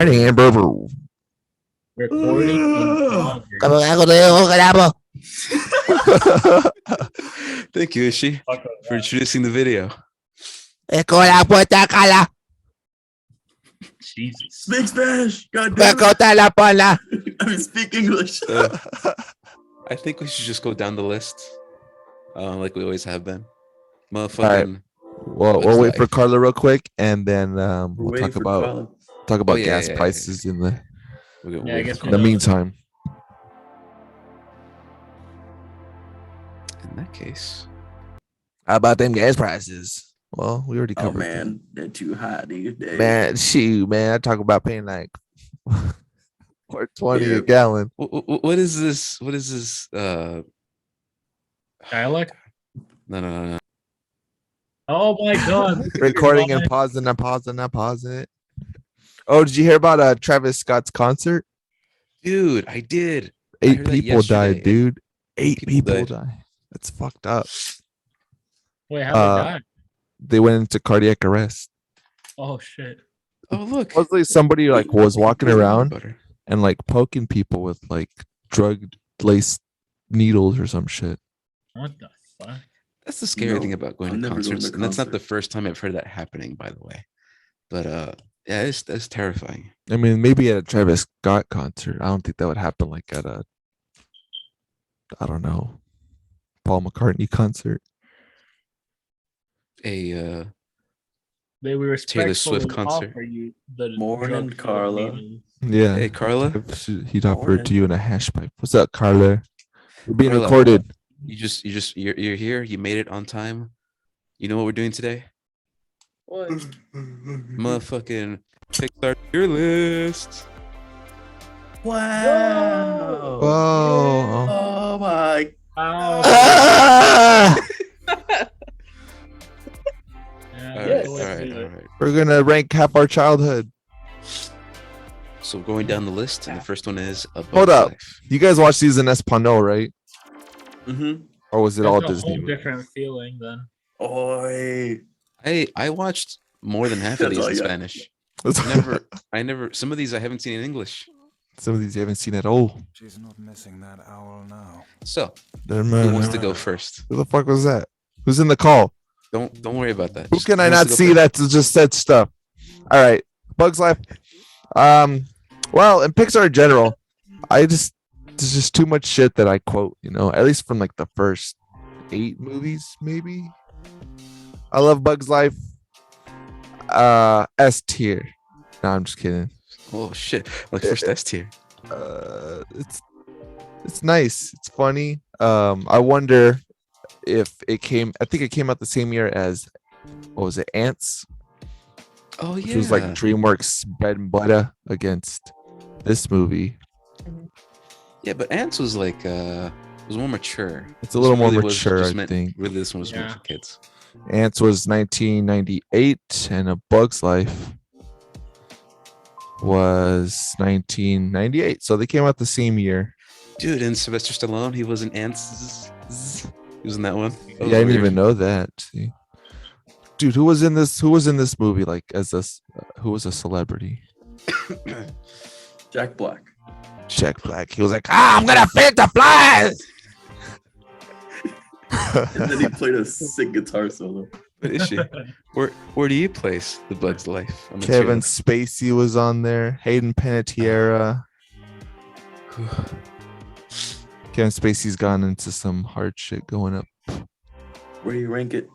Recording in progress. Thank you, Ishi, for introducing the video. Jesus. Speak Spanish. God damn it. I mean, speak English. I think we should just go down the list, like we always have been. Motherfucking. We'll wait for Carla real quick, and then we'll waiting talk for about Carla. gas prices in the I guess in the meantime. In that case, How about them gas prices? Well, we already Oh covered. man, they're too high these days. Man, shoot, man, I talk about paying like $4.20 a gallon. what is this? What is this? Dialect? No. Oh my god. Recording and pausing and pausing and pausing it. Oh, did you hear about Travis Scott's concert? Dude, I did. 8 people died, dude. 8 people died. died. That's fucked up. Wait, how they died? They went into cardiac arrest. Oh shit. Oh look. Supposedly somebody like was walking around Butter. and like poking people with like drug laced needles or some shit. What the fuck? That's the scary thing about going I'm to never going concerts, to and that's not the concert. first time I've heard that happening, by the way. But yeah, that's terrifying. I mean, maybe at a Travis Scott concert. I don't think that would happen like at a, I don't know, Paul McCartney concert. A They were Taylor Swift concert. Morning, Carla. Yeah. Hey, Carla. He'd offer it to you in a hash pipe. What's up, Carla? We're being Carla. recorded. You're here. You made it on time. You know what we're doing today? What? Motherfucking Pixar tier list. Wow. Whoa. Oh my. Ah! All right. We're gonna rank half our childhood. So going down the list, and the first one is A Bug's Hold up. Life. You guys watched these in Espanol, right? Mm-hmm. Or was it That's all a Disney? whole different feeling then. Oi. I watched more than half of That's these all in you got. Spanish. I never. Some of these I haven't seen in English. Some of these you haven't seen at all. She's not missing that owl now. So Who who wants to go first? the fuck was that? Who's in the call? Don't worry about that. Who Just can I wants not to go see first? that just said stuff? All right, Bugs Life. Well, in Pixar in general, there's just too much shit that I quote. You know, at least from like the first 8 movies, maybe. I love Bugs Life. S tier. No, I'm just kidding. Oh shit! Like first S tier. It's nice. It's funny. I wonder if it came. I think it came out the same year as, what was it, Ants? Oh yeah. Which was like DreamWorks bread and butter against this movie. Yeah, but Ants was like was more mature. It's a little more Really was mature, just I meant- think. Really, this one was meant Yeah. for kids. Ants was 1998, and A Bug's Life was 1998. So they came out the same year. Dude, and Sylvester Stallone, he was in Ants. He was in that one. That was Yeah, I didn't weird. even know that. See? Dude, who was in this? Who was in this movie? Like, who was a celebrity? Jack Black. Jack Black. He was like, I'm gonna feed the flies. And then he played a sick guitar solo. But is she? Where do you place The Bug's Life? On the Kevin Spacey was on there. Hayden Panettiere. scale? Kevin Spacey's gone into some hard shit going up. Where do you rank it?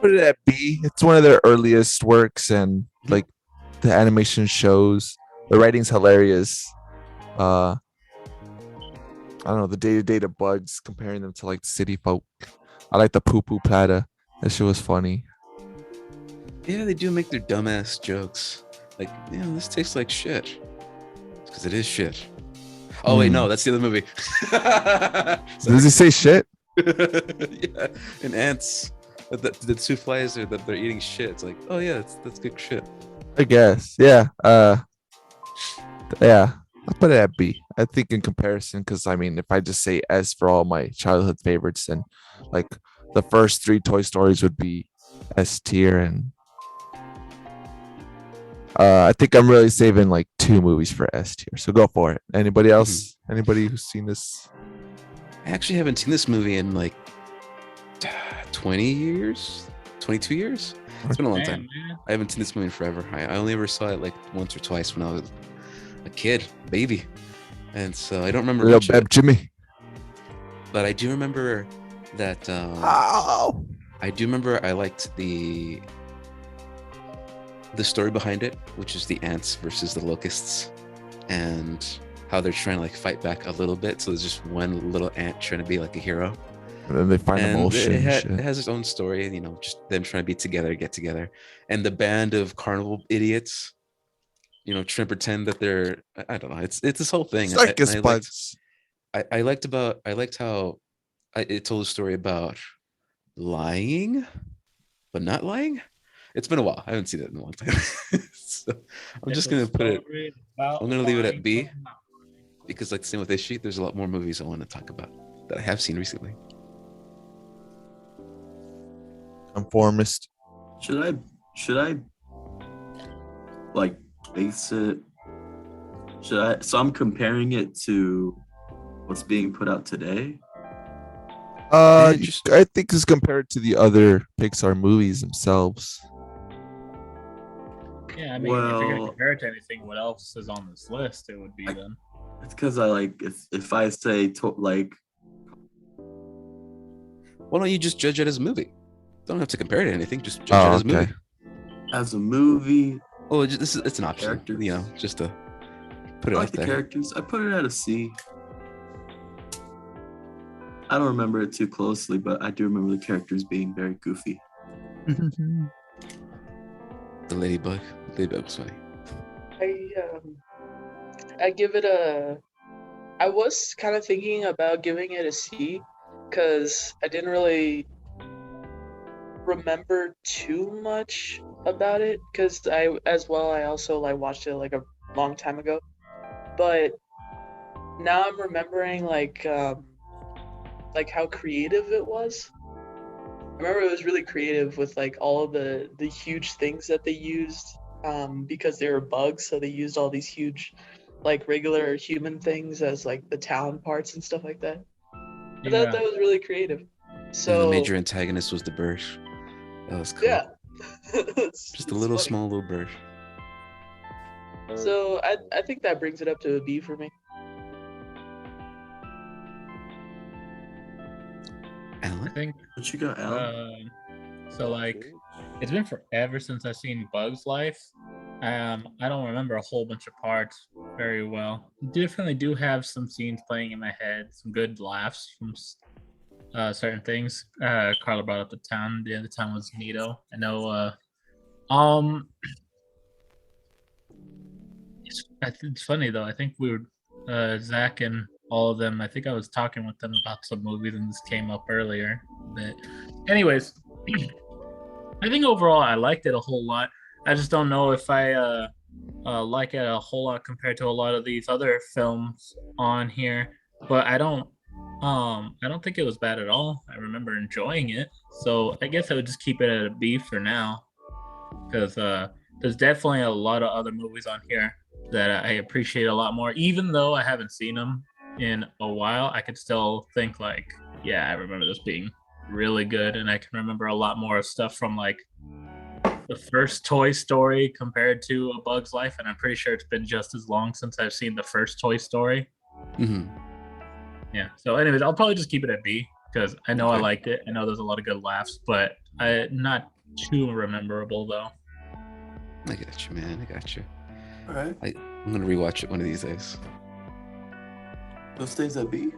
What did that be? It's one of their earliest works, and like the animation shows, the writing's hilarious. I don't know, the day-to-day to bugs, comparing them to like the city folk. I like the poo-poo plata. That shit was funny. Yeah, they do make their dumbass jokes. Like, this tastes like shit. Because it is shit. Oh wait, no, that's the other movie. Does he say shit? Yeah, and Ants. The two flies are that they're eating shit. It's like, oh yeah, that's good shit. I guess. Yeah. Yeah. I'll put it at B. I think in comparison, because I mean, if I just say S for all my childhood favorites, then like the first 3 Toy Stories would be S tier, and I think I'm really saving like 2 movies for S tier. So go for it. Anybody else? Anybody who's seen this? I actually haven't seen this movie in like 20 years, 22 years. It's been a long time. Man. I haven't seen this movie in forever. I only ever saw it like once or twice when I was a kid, baby, and so I don't remember Little much of Beb it. Jimmy. But I do remember that. Ow. I do remember I liked the story behind it, which is the ants versus the locusts, and how they're trying to like fight back a little bit. So there's just one little ant trying to be like a hero. And then they find And emotion. it, and it shit. has its own story, you know, just them trying to be together, get together, and the band of carnival idiots, you know, trying to pretend that they're I don't know. It's this whole thing. Circus bugs. I liked how it told a story about lying, but not lying. It's been a while. I haven't seen it in a long time, so I'm just gonna put it. I'm gonna leave it at B because, like, same with this sheet. There's a lot more movies I want to talk about that I have seen recently. Conformist. Should I like base it? So I'm comparing it to what's being put out today. Yeah, just- I think it's compared to the other Pixar movies themselves. Yeah, I mean, if you're Well- gonna compare it to anything, what else is on this list? It would be then. It's because I like if I say like Why don't you just judge it as a movie? Don't have to compare it to anything. Just judge it as a movie. as a movie, Oh, it's an option. Characters. You know, just to put I it like out the there. characters. I put it at a C. I don't remember it too closely, but I do remember the characters being very goofy. The ladybug. Ladybug was funny. I give it a. I was kind of thinking about giving it a C, because I didn't really remember too much about it. Because I also like watched it like a long time ago, but now I'm remembering like how creative it was. I remember it was really creative with like all of the huge things that they used, because they were bugs, so they used all these huge like regular human things as like the talon parts and stuff like that. I thought that was really creative. And So the major antagonist was the bird. That was cool. yeah. Just a little small little bird. So I think that brings it up to a B for me. I Alan? think What you got, Alan? so. Like, it's been forever since I've seen Bug's Life. I don't remember a whole bunch of parts very well. Definitely do have some scenes playing in my head, some good laughs from certain things. Carla brought up the town. Yeah, the town was neato. I know. It's funny though. I think we were Zach and all of them. I think I was talking with them about some movies, and this came up earlier. But, anyways, I think overall I liked it a whole lot. I just don't know if I like it a whole lot compared to a lot of these other films on here. But I don't think it was bad at all. I remember enjoying it. So I guess I would just keep it at a B for now, because there's definitely a lot of other movies on here that I appreciate a lot more. Even though I haven't seen them in a while, I could still think like, yeah, I remember this being really good, and I can remember a lot more stuff from like the first Toy Story compared to A Bug's Life, and I'm pretty sure it's been just as long since I've seen the first Toy Story. Mm-hmm. Yeah. So, anyways, I'll probably just keep it at B because I know I Okay. liked it. I know there's a lot of good laughs, but not too rememberable though. I got you, man. I got you. All right. I'm gonna rewatch it one of these days. Those stays at B.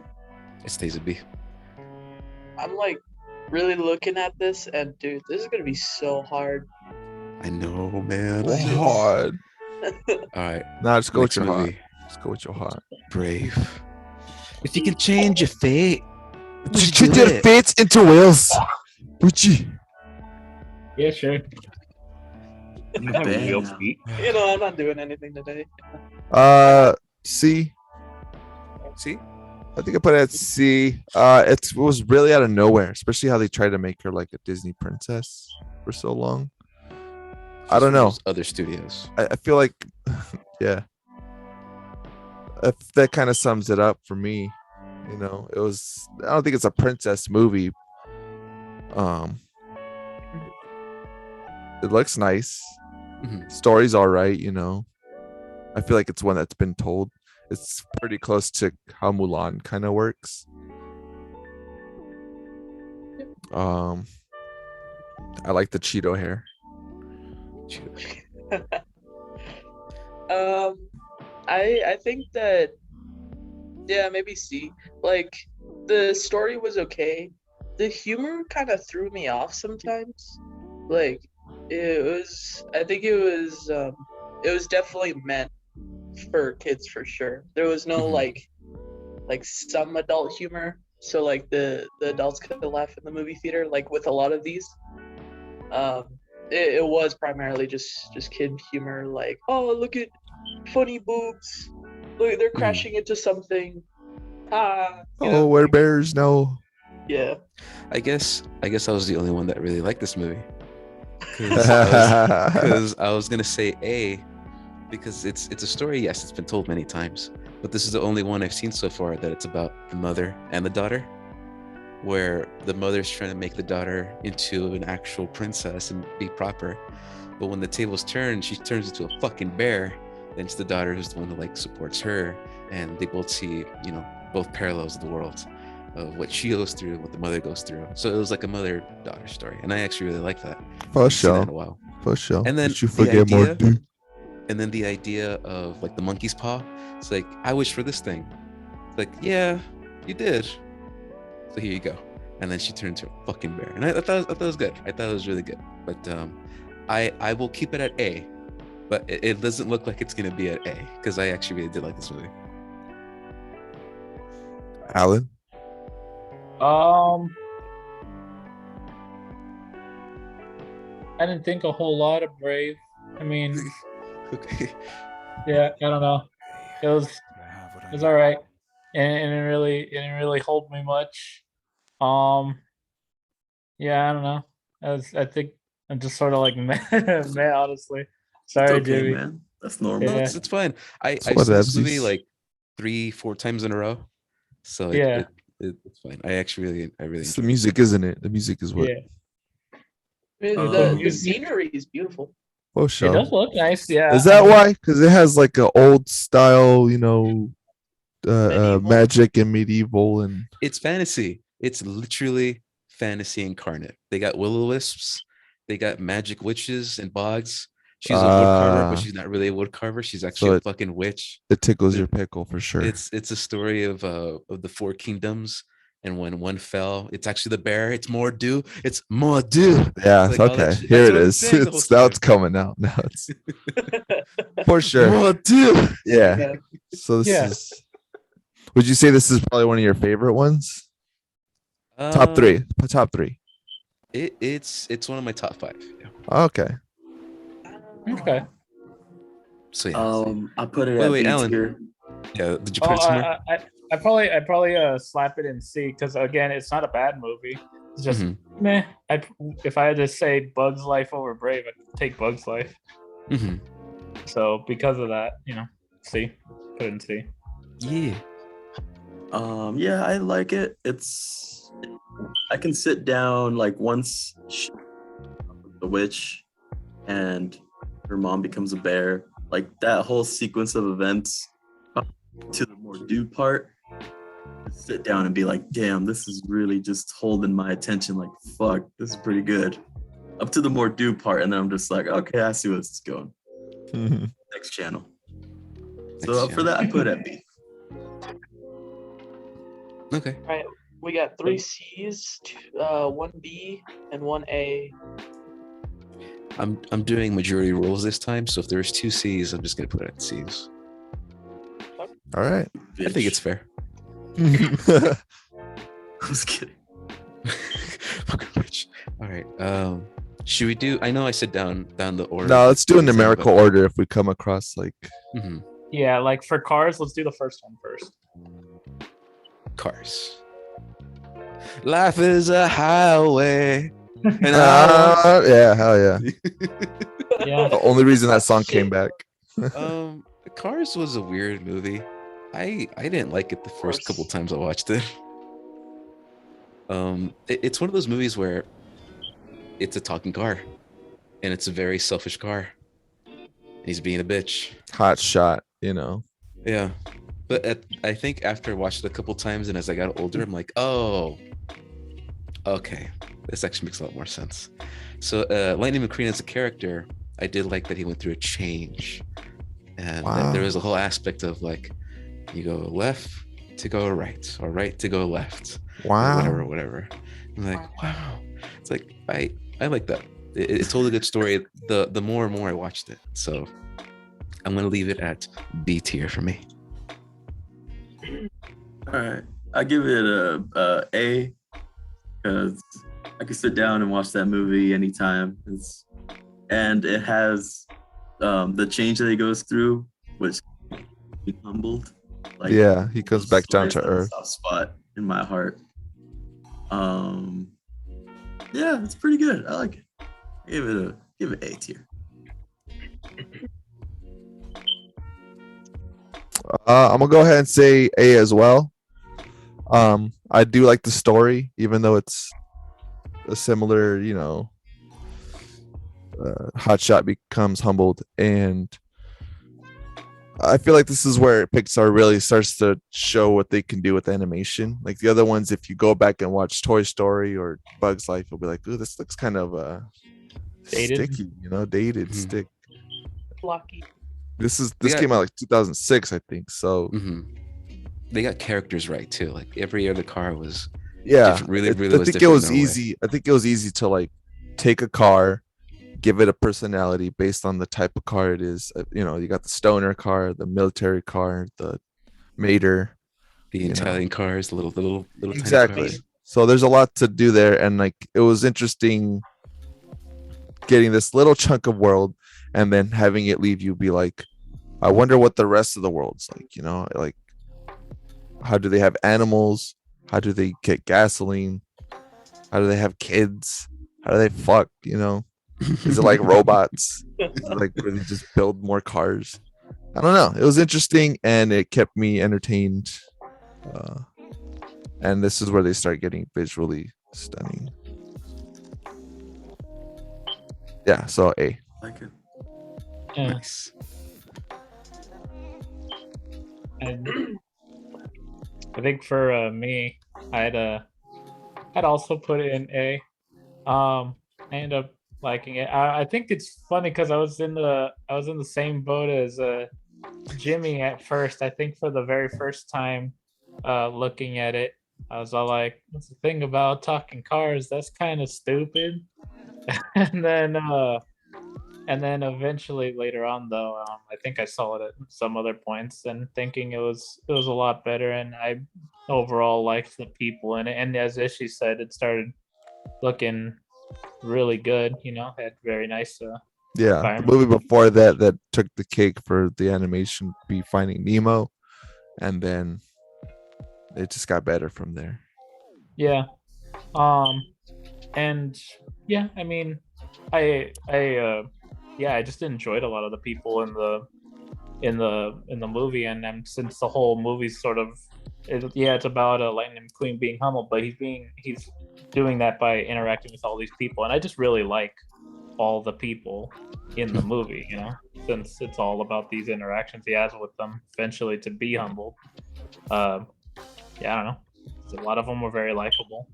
It stays a B. I'm like really looking at this, and dude, this is gonna be so hard. I know, man. Hard. All right. Nah, just go with Next your heart. movie. Just go with your heart. Brave. If you can change your fate, Just treat your fates into whales. Gucci. Yeah, sure. Bam. You know, I'm not doing anything today. C. See? I think I put it at C. It was really out of nowhere, especially how they tried to make her like a Disney princess for so long. I don't from know. those other studios. I feel like, yeah, if that kind of sums it up for me. You know, it was. I don't think it's a princess movie. Um, it looks nice. Mhm. Story's all right. You know, I feel like it's one that's been told. It's pretty close to how Mulan kind of works. Um, I like the Cheeto hair. I think that, yeah, maybe C. Like, the story was okay. The humor kind of threw me off sometimes. Like, I think it was definitely meant for kids for sure. There was no Mhm. like some adult humor, so like the adults could laugh in the movie theater. Like with a lot of these, um, it was primarily just kid humor. Like, oh, look at funny boobs. Look, they're crashing into something. Ah, Oh, where bears know. yeah. I guess I was the only one that really liked this movie. Because I was gonna say A, because it's a story. Yes, it's been told many times, but this is the only one I've seen so far that it's about the mother and the daughter, where the mother's trying to make the daughter into an actual princess and be proper, but when the tables turn, she turns into a fucking bear. Then it's the daughter who's the one who like supports her, and they both see, you know, both parallels of the world of what she goes through, what the mother goes through. So it was like a mother-daughter story, and I actually really like that. For Haven't seen that in sure. a while. For sure. And then Did you the forget more? idea, Dude? and then the idea of like the monkey's paw. It's like, I wish for this thing. It's like, yeah, you did. So here you go. And then she turned into a fucking bear, and I thought it was good. I thought it was really good. But I will keep it at A. But it doesn't look like it's gonna be at A, because I actually really did like this movie. Alan? I didn't think a whole lot of Brave. I mean, Okay. yeah, I don't know. It was I have what I it was need. all right, and it didn't really hold me much. Um, yeah, I don't know. I think I'm just sort of like meh, honestly. It's Sorry, okay, Jimmy. man. That's No, normal. Yeah, it's fine. So I've what, seen this movie Evsies? like 3-4 times in a row, so yeah, it's fine. I actually really It's the enjoyed it. music, isn't it? The music is what. yeah. The You- scenery is beautiful. For It sure. does look nice. Yeah. Is I that mean, why? Because it has like a old style, you know, Medieval. magic and medieval and It's fantasy. It's literally fantasy incarnate. They got will-o-wisps, they got magic witches and bogs. She's a woodcarver, but she's not really a woodcarver. She's actually So a fucking witch. it tickles The- your pickle for sure. It's a story of the four kingdoms, and when one fell, it's actually the bear. It's Mordu. It's Mordu. Yeah, like all that okay. shit. Here That's it what I'm is. saying the whole It's now it's time. coming out. Now it's for sure. Mordu. Yeah. Yeah. So this Yeah. is. Would you say this is probably one of your favorite ones? Top three. Top three. It's one of my top 5. Yeah. Okay. okay. So yeah. I put it Wait, at wait, B Alan. tier. Yeah. Did you Oh, put it somewhere? I probably slap it in C because again, it's not a bad movie. It's just Mhm. meh. If I had to say Bugs Life over Brave, I'd take Bugs Life. Mhm. So because of that, you know, C, put it in C. Yeah. Yeah, I like it. I can sit down like once the witch and her mom becomes a bear. Like that whole sequence of events to the more due part. Sit down and be like, damn, this is really just holding my attention. Like, fuck, this is pretty good. Up to the more due part, and then I'm just like, okay, I see where this is going. Next channel. So for that, I put at B. Okay. All right, we got 3 C's, 1 B, and 1 A. I'm doing majority rules this time, so if there's 2 C's, I'm just gonna put it at C's. All right. I think it's fair. I was kidding. Fucking bitch. All right. Should we do? I know I said down the order. No, let's do a Things in, numerical but- order if we come across like. Mhm. Yeah, like for Cars, let's do the first one first. Cars. Life is a highway. And I Yeah, hell yeah. Yeah. The only reason that song came back. Cars was a weird movie. I didn't like it the first couple course. times I watched it. It's one of those movies where it's a talking car, and it's a very selfish car. He's being a bitch. Hot shot, you know. Yeah, but I think after I watched it a couple times, and as I got older, I'm like, oh, okay, this actually makes a lot more sense. So Lightning McQueen as a character, I did like that he went through a change, and that there Wow. was a whole aspect of like, you go left to go right, or right to go left, or Wow. whatever. I'm like, wow, it's like I like that. It told a good story. The more and more I watched it, so I'm gonna leave it at B tier for me. All right, I give it a A because I could sit down and watch that movie anytime. And it has the change that he goes through, which he humbled. Like Yeah, he comes back down stories to have a earth. soft spot in my heart. Yeah, it's pretty good. I like it. Give it A tier. I'm gonna go ahead and say A as well. I do like the story, even though it's a similar, you know, Hotshot becomes humbled, and I feel like this is where Pixar really starts to show what they can do with animation. Like the other ones, if you go back and watch Toy Story or Bugs Life, you'll be like, "Ooh, this looks kind of Dated. sticky, you know, dated, Mhm. stick." Lucky. This Yeah. came out like 2006, I think. So They got characters right too. Like every other car was yeah, different. Really, I was think it different was in their way. easy. I think it was easy to like take a car, give it a personality based on the type of car it is. You know, you got the stoner car, the military car, the mater. The you know. Italian cars, the little tiny Exactly. cars. So there's a lot to do there, and like it was interesting getting this little chunk of world and then having it leave you be like, I wonder what the rest of the world's like. You know, like how do they have animals? How do they get gasoline? How do they have kids? How do they fuck? You know, is it like robots? Is it like where they just build more cars? I don't know. It was interesting and it kept me entertained. And this is where they start getting visually stunning. Yeah, so A. Like it. Yeah. Nice. And I think for me, I'd also put it in A. I ended up liking it. I think it's funny because I was in the same boat as Jimmy at first. I think for the very first time looking at it, I was all like, "What's the thing about talking cars? That's kind of stupid." and then eventually later on though, I think I saw it at some other points and thinking it was a lot better, and I overall liked the people in it. And as Ishi said, it started looking really good. You know, had very nice Yeah, the environment. movie before that took the cake for the animation be Finding Nemo, and then it just got better from there. Yeah. And yeah, I mean, I just enjoyed a lot of the people in the movie, and since the whole movie's sort of it's about a Lightning McQueen being humble, but he's doing that by interacting with all these people, and I just really like all the people in the movie, you know, since it's all about these interactions he has with them eventually to be humbled. Yeah, I don't know. So a lot of them were very likable.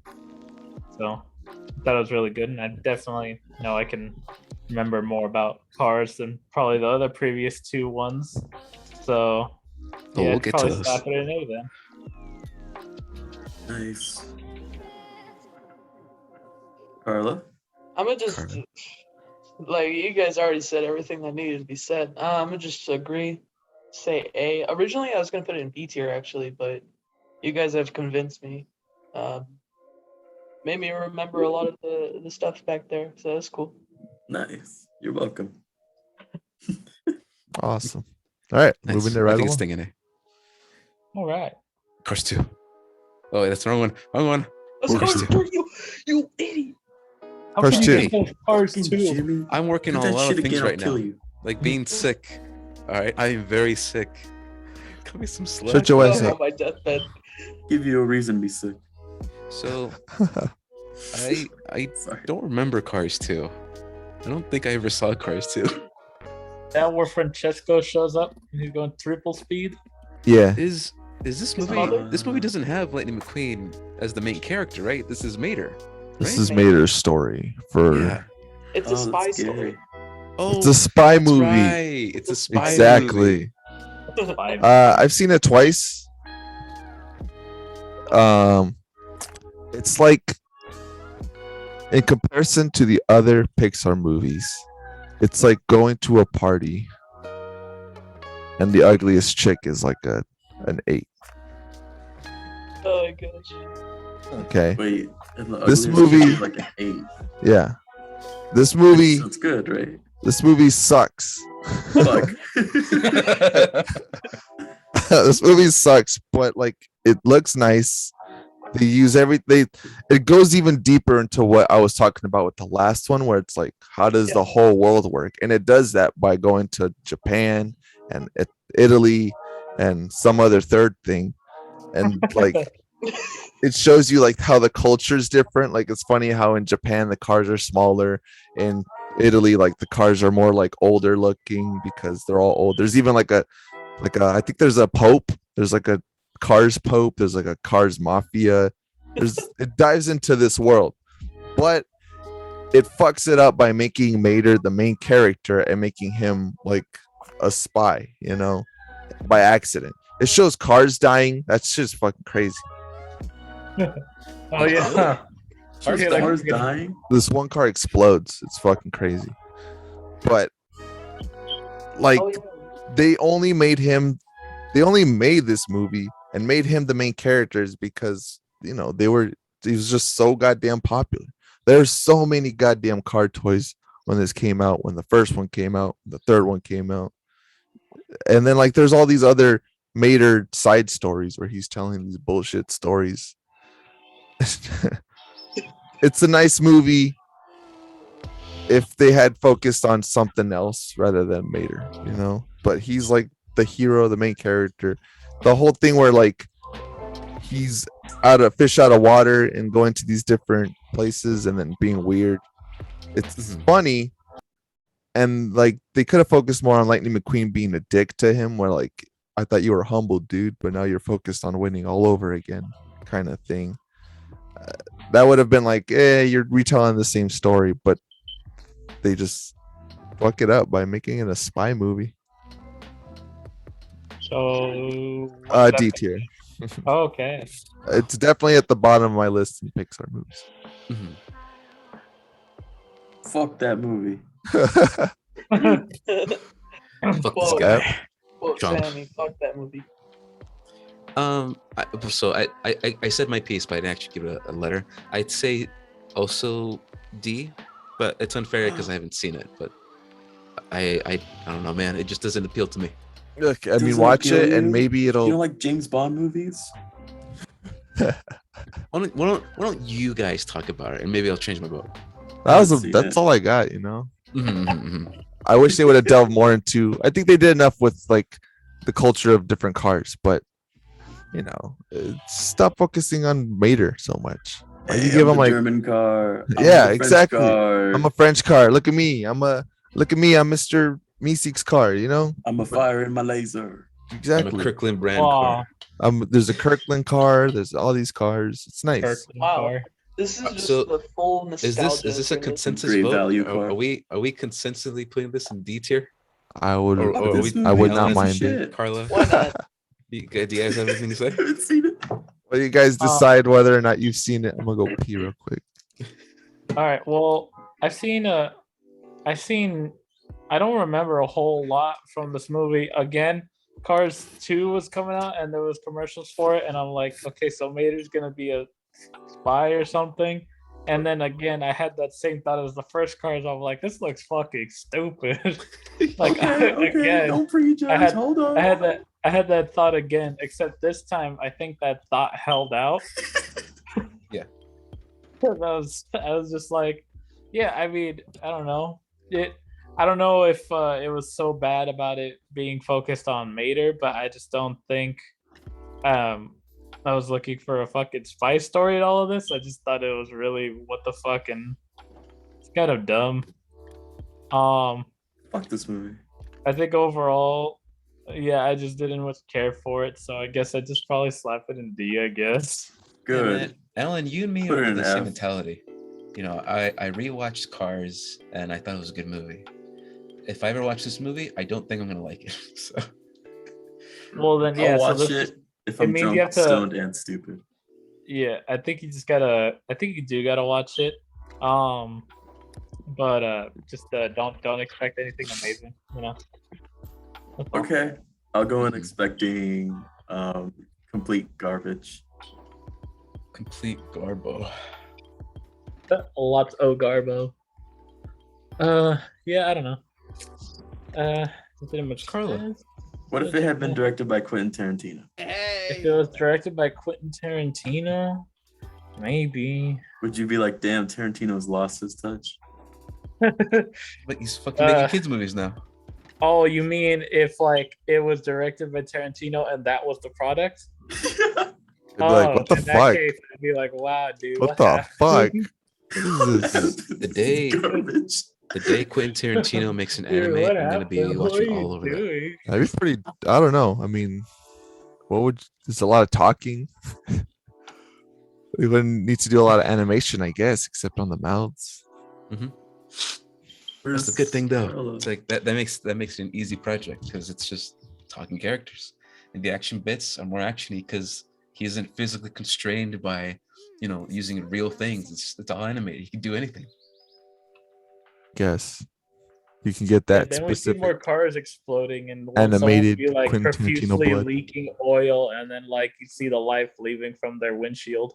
So I thought it was really good, and I definitely know I can remember more about Cars than probably the other previous two ones. So Oh, yeah, we'll I'd get to probably those. stop it at A then. Nice. Carla? I'm gonna just Carla. like you guys already said everything that needed to be said. I'm gonna just agree, say A. Originally, I was gonna put it in B tier actually, but you guys have convinced me. Made me remember a lot of the stuff back there, so that's cool. Nice. You're welcome. Awesome. All right, Nice. moving to I right think it's along. staying in A. All right. Cars 2. Oh, that's the wrong one. Wrong one. That's Cars Cars 2. 2, you idiot. How Cars can you 2. think of Cars Fucking 2? Jimmy. I'm working Do on a that lot shit of things again, I'll right kill now, you. like being sick. All right, I'm very sick. Cut me some slack. Shut your ass I'm up. on my deathbed. Give you a reason to be sick. So I Sorry. don't remember Cars 2. I don't think I ever saw Cars 2. That where Francesco shows up and he's going triple speed. Yeah. Is this His movie? mother? This movie doesn't have Lightning McQueen as the main character, right? This is Mater. This right? is Mater's story for. Yeah. It's a Oh, spy that's story. scary. Oh, It's a spy that's movie. right. It's a spy movie. Exactly. Spy. I've seen it twice. It's like, in comparison to the other Pixar movies, it's like going to a party and the ugliest chick is like an 8. Oh my gosh. Okay. Wait, and the This ugliest movie- is like an 8. Yeah. This movie Sounds good, right? sucks. Fuck. This movie sucks, but like it looks nice. They use everything. It goes even deeper into what I was talking about with the last one, where it's like, how does the whole world work? And it does that by going to Japan and Italy and some other third thing, and like it shows you like how the culture is different. Like it's funny how in Japan the cars are smaller, in Italy like the cars are more like older looking because they're all old. There's even like a I think there's a pope. There's like a Cars Pope, there's like a Cars Mafia. It dives into this world, but it fucks it up by making Mater the main character and making him like a spy, by accident. It shows cars dying. That's just fucking crazy. Oh yeah. Just Okay, like- cars dying. This one car explodes. It's fucking crazy. But like Oh, yeah. they only made this movie and made him the main characters because he was just so goddamn popular. There's so many goddamn car toys when this came out, when the first one came out, the third one came out, and then like there's all these other Mater side stories where he's telling these bullshit stories. It's a nice movie if they had focused on something else rather than Mater, but he's like the hero, the main character. The whole thing where like he's fish out of water and going to these different places and then being weird. It's funny, and like they could have focused more on Lightning McQueen being a dick to him, where like, I thought you were humble, dude, but now you're focused on winning all over again, kind of thing. That would have been like, you're retelling the same story, but they just fuck it up by making it a spy movie. So D tier. okay. It's definitely at the bottom of my list in Pixar movies. Mhm. Fuck that movie. Fuck this Whoa. guy. Well, John. Sammy, fuck that movie. I said my piece, but I didn't actually give it a letter. I'd say also D, but it's unfair because I haven't seen it. But I don't know, man. It just doesn't appeal to me. Look, I mean, Doesn't watch appeal it to and you? maybe it'll. You know, like James Bond movies? Why don't you guys talk about it and maybe I'll change my vote. haven't seen That's it. all I got. Mm-hmm. I wish they would have delved more into. I think they did enough with like the culture of different cars, but stop focusing on Mater so much. Why you Hey, give I'm him the like, German car. I'm Yeah, the French exactly. car. I'm a French car. Look at me. I'm Mr. Meeseek's car. I'm a fire in my laser. I'm a Exactly. Kirkland brand Aw, car. There's a Kirkland car. There's all these cars. It's nice. Kirkland Wow. car. This is just So, the full Is nostalgia. this a thing. consensus Great vote? value Are, car. are we consistently putting this in D tier? I would. Or Fuck are this we- I would movie, not piece of mind it. shit. Carla, Why not? do you guys have anything to say? I haven't seen it. Well, you guys decide whether or not you've seen it. I'm gonna go pee real quick. All right. Well, I've seen. I don't remember a whole lot from this movie. Again, Cars 2 was coming out, and there was commercials for it, and I'm like, okay, so Mater's gonna be a spy or something. And then again, I had that same thought as the first Cars. I'm like, this looks fucking stupid. Like Okay, again, don't prejudge. Hold on. I had that thought again, except this time I think that thought held out. Yeah. I was just like, Yeah, I mean, I don't know. I don't know if it was so bad about it being focused on Mater, but I just don't think um I was looking for a fucking spy story in all of this. I just thought it was really what the fuck, and it's kind of dumb. Um, Fuck this movie. I think overall, yeah, I just didn't much care for it, so I guess I just probably slap it in D. I guess. Yeah, man. Good. Alan, you and me Put it are in the same F. mentality. You know, I rewatched Cars and I thought it was a good movie. If I ever watch this movie, I don't think I'm gonna like it. So Well, then yeah, I'll so watch this it if it I'm means you drunk, have to. stoned, and stupid. Yeah, I think you just gotta. I think you do gotta watch it. Um, but just don't expect anything amazing. You know. That's all. Okay. I'll go in Mhm. expecting complete garbage. complete garbo. Lots of garbo. Yeah, I don't know. Pretty much. Carla. What if it had been directed by Quentin Tarantino? If it was directed by Quentin Tarantino, maybe. Would you be like, damn, Tarantino's lost his touch? But he's fucking making Uh, kids movies now. Oh, you mean if like it was directed by Tarantino and that was the product? I'd be like, what the In that fuck? case, I'd be like, wow, dude, What the happened? fuck? What is this? The day- garbage. The day Quentin Tarantino makes an Dude, anime, what I'm gonna be happened? What are watching you all over that. doing? That'd be pretty. I don't know. I mean, what would? There's a lot of talking. We wouldn't need to do a lot of animation, I guess, except on the mouths. That's the good thing though. Carla? It's like that makes it an easy project because it's just talking characters. And the action bits are more actiony because he isn't physically constrained by, you know, using real things. It's all animated. He can do anything. Guess you can get that Then we see specific more cars exploding and animated someone be like Quentin Tarantino profusely blood. leaking oil, and then like you see the life leaving from their windshield.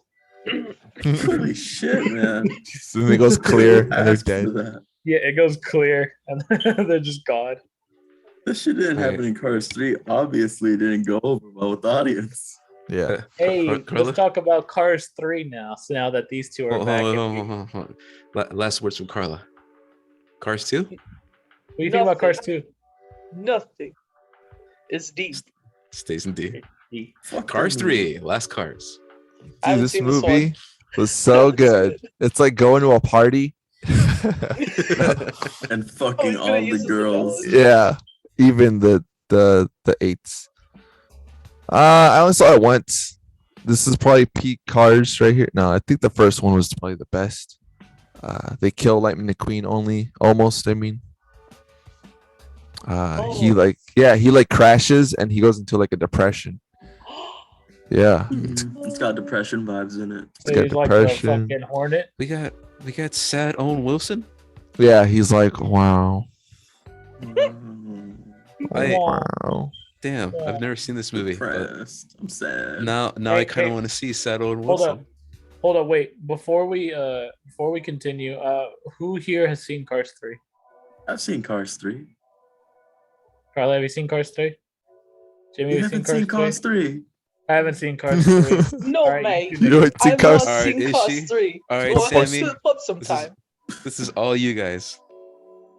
Holy shit, man. So then it goes clear and they're Asked for dead. that. Yeah, it goes clear, and they're just gone. This shit didn't happen in Cars 3. Obviously, it didn't go over well with the audience. Yeah. Hey, Carla? let's talk about Cars 3 now. So now that these two are Hold back, on, and hold on, hold on, hold on. Last words from Carla. Cars 2? what do you think about Cars 2? Nothing. It's deep. Stays in D. Fuck Cars that movie. 3, last Cars. I Dude, haven't this seen this one. movie was so good. It's like going to a party. And Oh, fucking he's gonna all use the this girls. analogy. Yeah, even the eights. I only saw it once. This is probably peak Cars right here. No, I think the first one was probably the best. They kill Lightning McQueen only almost. I mean, he like crashes and he goes into like a depression. Yeah, It's got depression vibes in it. it's got He's like the depression. fucking Hornet. We got sad Owen Wilson. Yeah, he's like, wow, I- wow. Damn, I've never seen this movie. But Depressed. I'm sad. now Hey, I kind of hey. want to see sad Owen Hold Wilson. up. Hold up, wait. Before we continue, who here has seen Cars 3? I've seen Cars 3. Carla, have you seen Cars 3? Jimmy, You have you haven't seen Cars 3? I haven't seen Cars 3. No, Alright, mate. you You know, it's I in Cars. want Alright, seen is Cars she? 3. Alright, Go ahead, Sammy, put some time. This is all you guys.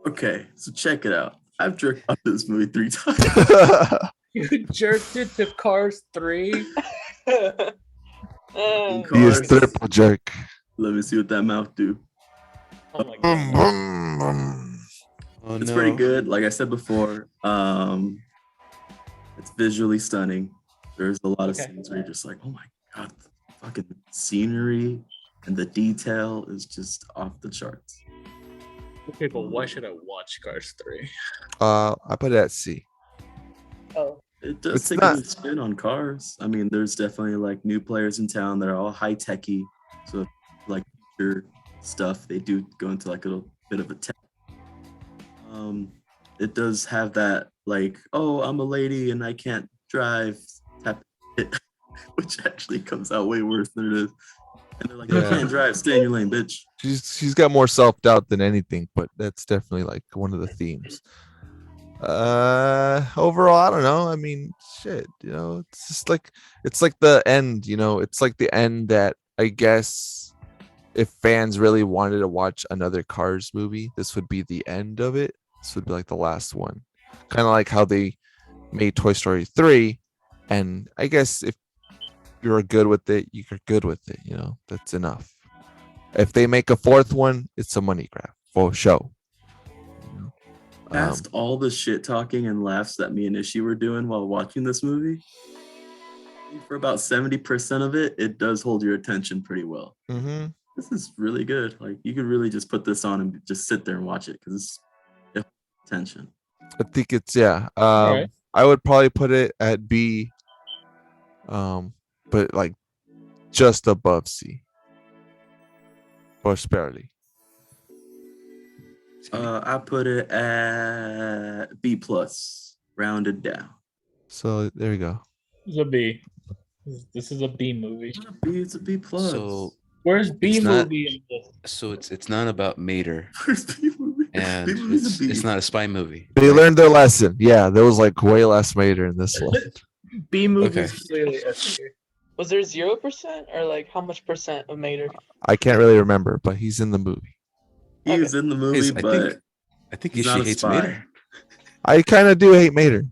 Okay, so check it out. I've jerked off this movie 3 times. You jerked it to Cars 3? He is Cars. triple jerk. Let me see what that mouth do. Oh my god. Oh It's no. pretty good. Like I said before, it's visually stunning. There's a lot of Okay. scenes where you're just like, oh my god, the fucking scenery and the detail is just off the charts. People, why should I watch Cars 3? I put it at C. Oh, It does It's take not- a new spin on cars. I mean, there's definitely like new players in town that are all high techy. So like future stuff, they do go into like a little bit of a tech. It does have that like, oh, I'm a lady and I can't drive type of shit, which actually comes out way worse than it is. And they're like, you Yeah. can't drive, stay in your lane, bitch. She's got more self doubt than anything, but that's definitely like one of the themes. Overall, I don't know. I mean, shit, you know, it's like the end, you know, it's like the end that I guess if fans really wanted to watch another Cars movie, this would be the end of it. This would be like the last one. Kind of like how they made Toy Story 3. And I guess if you're good with it, you're good with it. You know, that's enough. If they make a fourth one, it's a money grab for show. You know? Past all the shit talking and laughs that me and Ishi were doing while watching this movie, for about 70% of it, it does hold your attention pretty well. Mhm. This is really good. Like you could really just put this on and just sit there and watch it because it's attention. I think it's yeah. right. I would probably put it at B, but like just above C, just barely. I put it at B plus, rounded down. So there you go. This is a B. This is a B movie. It's not a B, it's a B plus. So Where's B It's not- movie in this? so it's not about Mater, Where's B movie? and B movie's a B. it's not a spy movie. They right? learned their lesson. Yeah, there was like way less Mater in this one. B movie Okay. is clearly S tier. Was there 0% or like how much percent of Mater? I can't really remember, but he's in the movie. He was in the movie, His- but I think he's she not a hates spy. Mater. I kind of do hate Mater.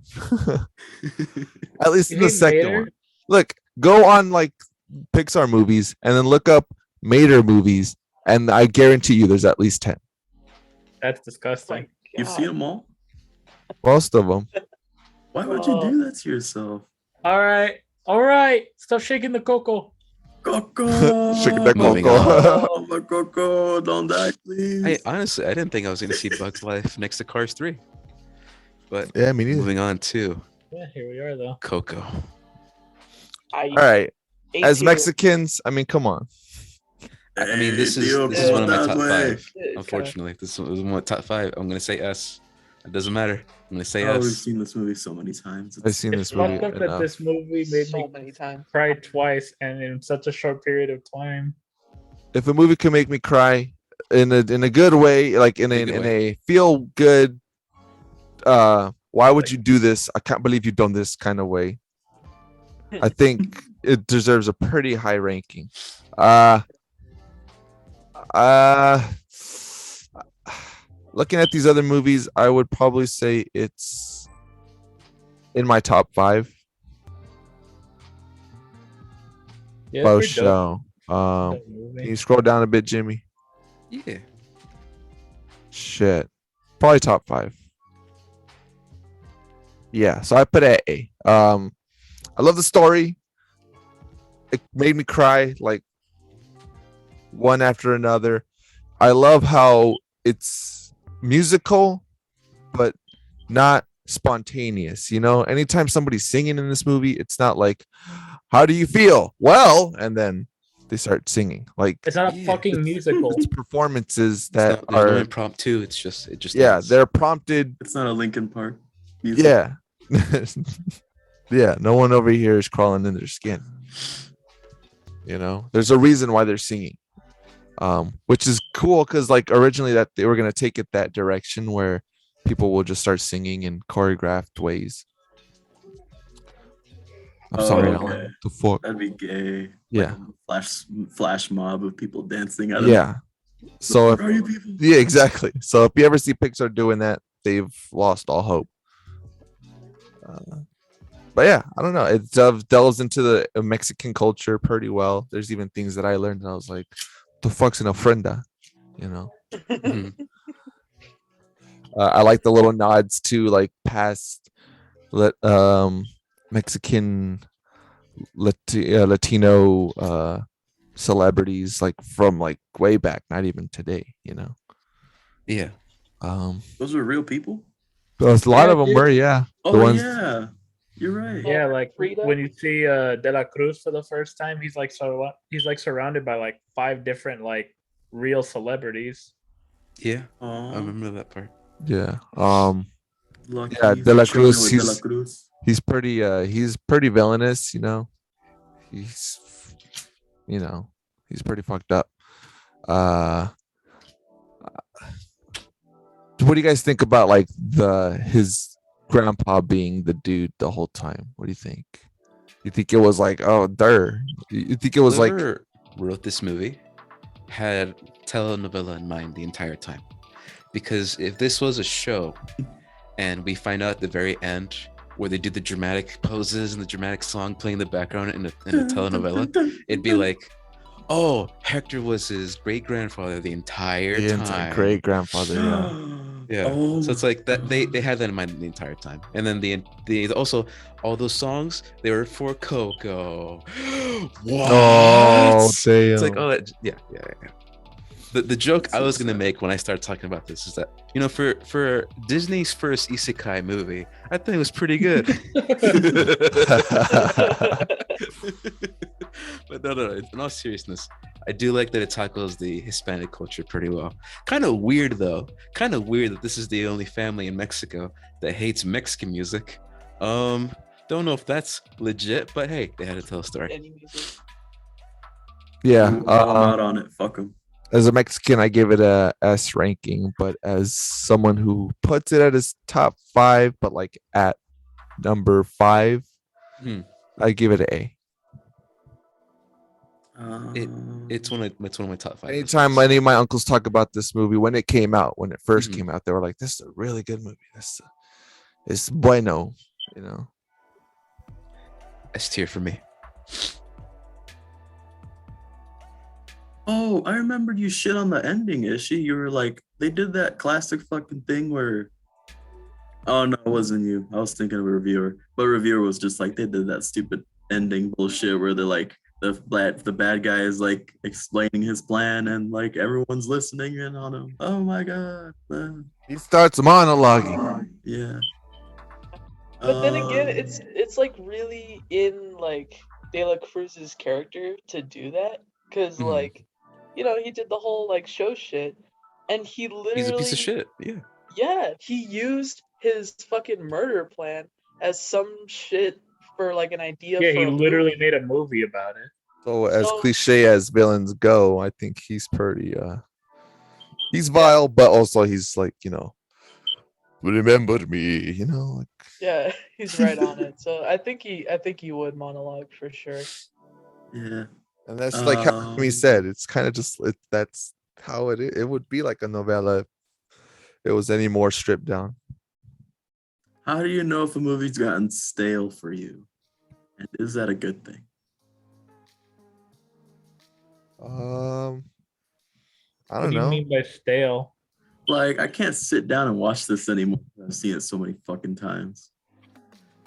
At least You in the hate second Mater? one. Look, go on like Pixar movies and then look up Mater movies, and I guarantee you there's at least 10. That's disgusting. Like, You've seen them all? Most of them. Why would you do that to yourself? All right. Stop shaking the cocoa. Coco! Shaking that Moving cocoa. Oh, my Coco, don't die, please. Hey, honestly, I didn't think I was going to see Bugs Life next to Cars 3. But Yeah, me neither. moving on to Yeah, here we are though. Coco. I All right. A As tier. Mexicans, I mean, come on. I mean, this is Tío, this is one of my puta, top güey. 5. Kinda- Unfortunately, this was one of my top 5. I'm going to say S. It doesn't matter. I'm going to say Oh, we've S. seen this movie so many times. I've seen this It's movie fucked up that enough. this movie made so me many times. cry twice and in such a short period of time. If a movie can make me cry in a good way, like in a feel good, why would you do this? I can't believe you've done this kind of way. I think it deserves a pretty high ranking. Looking at these other movies, I would probably say it's in my top 5. Yeah, For it's pretty dope, show. that Can movie. you scroll down a bit, Jimmy? Yeah. Shit. Probably top 5. Yeah, so I put it at A. I love the story. It made me cry like one after another. I love how it's musical, but not spontaneous. You know, anytime somebody's singing in this movie, it's not like, how do you feel? Well, and then they start singing. Like, It's not a Yeah. fucking musical. it's performances It's that not, there's no are, impromptu. It just yeah, is. they're prompted. It's not a Linkin Park music. Yeah. Yeah, no one over here is crawling in their skin. You know, there's a reason why they're singing. Which is cool because like originally that they were gonna take it that direction where people will just start singing in choreographed ways. I'm Oh, sorry, okay. Alan. The fuck? That'd be gay. Yeah. Like a flash mob of people dancing. I don't Yeah. So if, Are you people? yeah, exactly. So if you ever see Pixar doing that, they've lost all hope. But yeah, I don't know. It delves into the Mexican culture pretty well. There's even things that I learned, and I was like, "The fuck's an ofrenda?" You know. Mhm. I like the little nods to like past Mexican Latino celebrities, like from like way back, not even today. You know. Yeah. Those are real people? But a lot Yeah, of them dude. were, yeah. Oh, ones- yeah. You're right. Yeah, like Frida? when you see De La Cruz for the first time, he's like surrounded by like 5 different like real celebrities. Yeah. I Aw, remember that part. Yeah. lucky yeah, De La children Cruz, with De La Cruz. he's pretty villainous, you know. He's pretty fucked up. What do you guys think about like his grandpa being the dude the whole time? What do you think? You think it was like, oh, you think it was like, Whoever wrote this movie had telenovela in mind the entire time. Because if this was a show and we find out at the very end where they do the dramatic poses and the dramatic song playing in the background in a telenovela, it'd be like, oh, Hector was his great grandfather the entire The time. great grandfather. Yeah. Yeah. Oh So it's my like that they God. had that in mind the entire time. And then the also all those songs they were for Coco. What? Oh It's like damn. oh yeah. The joke I was gonna make when I started talking about this is that for Disney's first isekai movie, I think it was pretty good. But no, in all seriousness, I do like that it tackles the Hispanic culture pretty well. Kind of weird though. Kind of weird that this is the only family in Mexico that hates Mexican music. Don't know if that's legit, but hey, they had to tell a story. Any music. Yeah. I'm out on it. Fuck them. As a Mexican, I give it a S ranking, but as someone who puts it at his top 5, but like at number 5, Hmm. I give it an A. It's one of my top 5. Anytime any of my uncles talk about this movie when it came out, when it 1st Mhm. came out, they were like, "This is a really good movie. It's bueno," you know. S tier for me. Oh, I remembered you shit on the ending, Ishi. You were like, they did that classic fucking thing where. Oh no, it wasn't you. I was thinking of a reviewer, but reviewer was just like they did that stupid ending bullshit where they're like the bad guy is like explaining his plan and like everyone's listening in on him. Oh my god. He starts monologuing. Yeah. But then again, Um, it's like really in like De La Cruz's character to do that, because Mhm. like, you know, he did the whole like show shit, and he He's a piece of literally, shit. Yeah. yeah, he used his fucking murder plan as some shit for like an idea Yeah, for he a literally movie. made a movie about it. So as So cliche as villains go, I think he's pretty he's yeah, vile, but also he's like, remember me, like yeah, he's right on it. So I think he would monologue for sure. yeah. and that's like how he Um, said, it's kind of just that's how it would be like a novella if it was any more stripped down. how do you know if a movie's gotten stale for you? And is that a good thing? I What don't do you know. mean by stale? Like, I can't sit down and watch this anymore. I've seen it so many fucking times.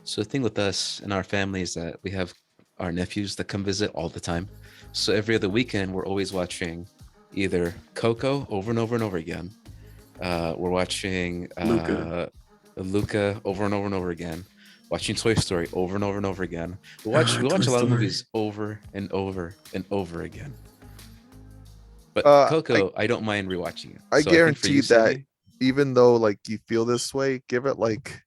So the thing with us and our family is that we have our nephews that come visit all the time. So every other weekend, we're always watching either Coco over and over and over again. We're watching Luca over and over and over again. Watching Toy Story over and over and over again. We watch Toy a lot of Story. movies over and over and over again. But Coco, I don't mind rewatching it. I So think for guarantee you, that Sammy, even though like you feel this way, give it like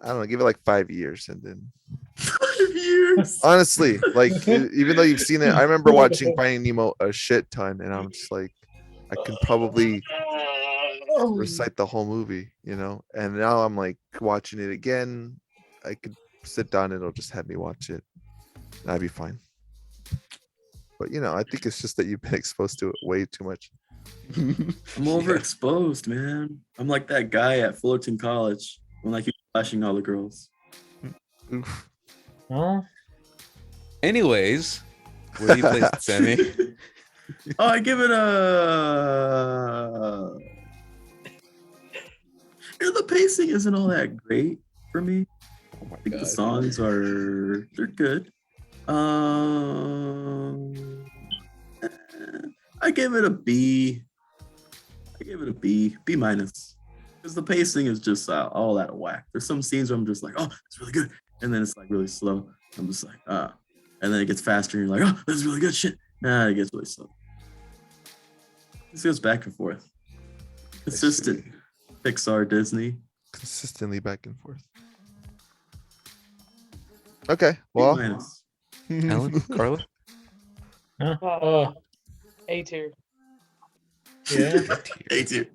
I don't know, give it like 5 years and then 5 years. honestly, like even though you've seen it, I remember watching Finding Nemo a shit ton, and I'm just like, I can probably recite the whole movie, and now I'm like watching it again. I could sit down and it'll just have me watch it. And I'd be fine. But I think it's just that you've been exposed to it way too much. I'm overexposed, man. I'm like that guy at Fullerton College when I keep flashing all the girls. Oof. Huh? Anyways, where do you place it, Sammy? Oh, I give it a. The pacing isn't all that great for me. Oh my I think the god. songs they're good. I give it a B. I give it a B, B minus, because the pacing is just all out of whack. There's some scenes where I'm just like, oh, it's really good, and then it's like really slow. I'm just like, and then it gets faster, and you're like, oh, that's really good shit. It gets really slow. This goes back and forth. Consistent. Pixar, Disney. Consistently back and forth. Okay, B well, minus. Alan, Carla? Huh? Oh, A tier. Yeah. A tier.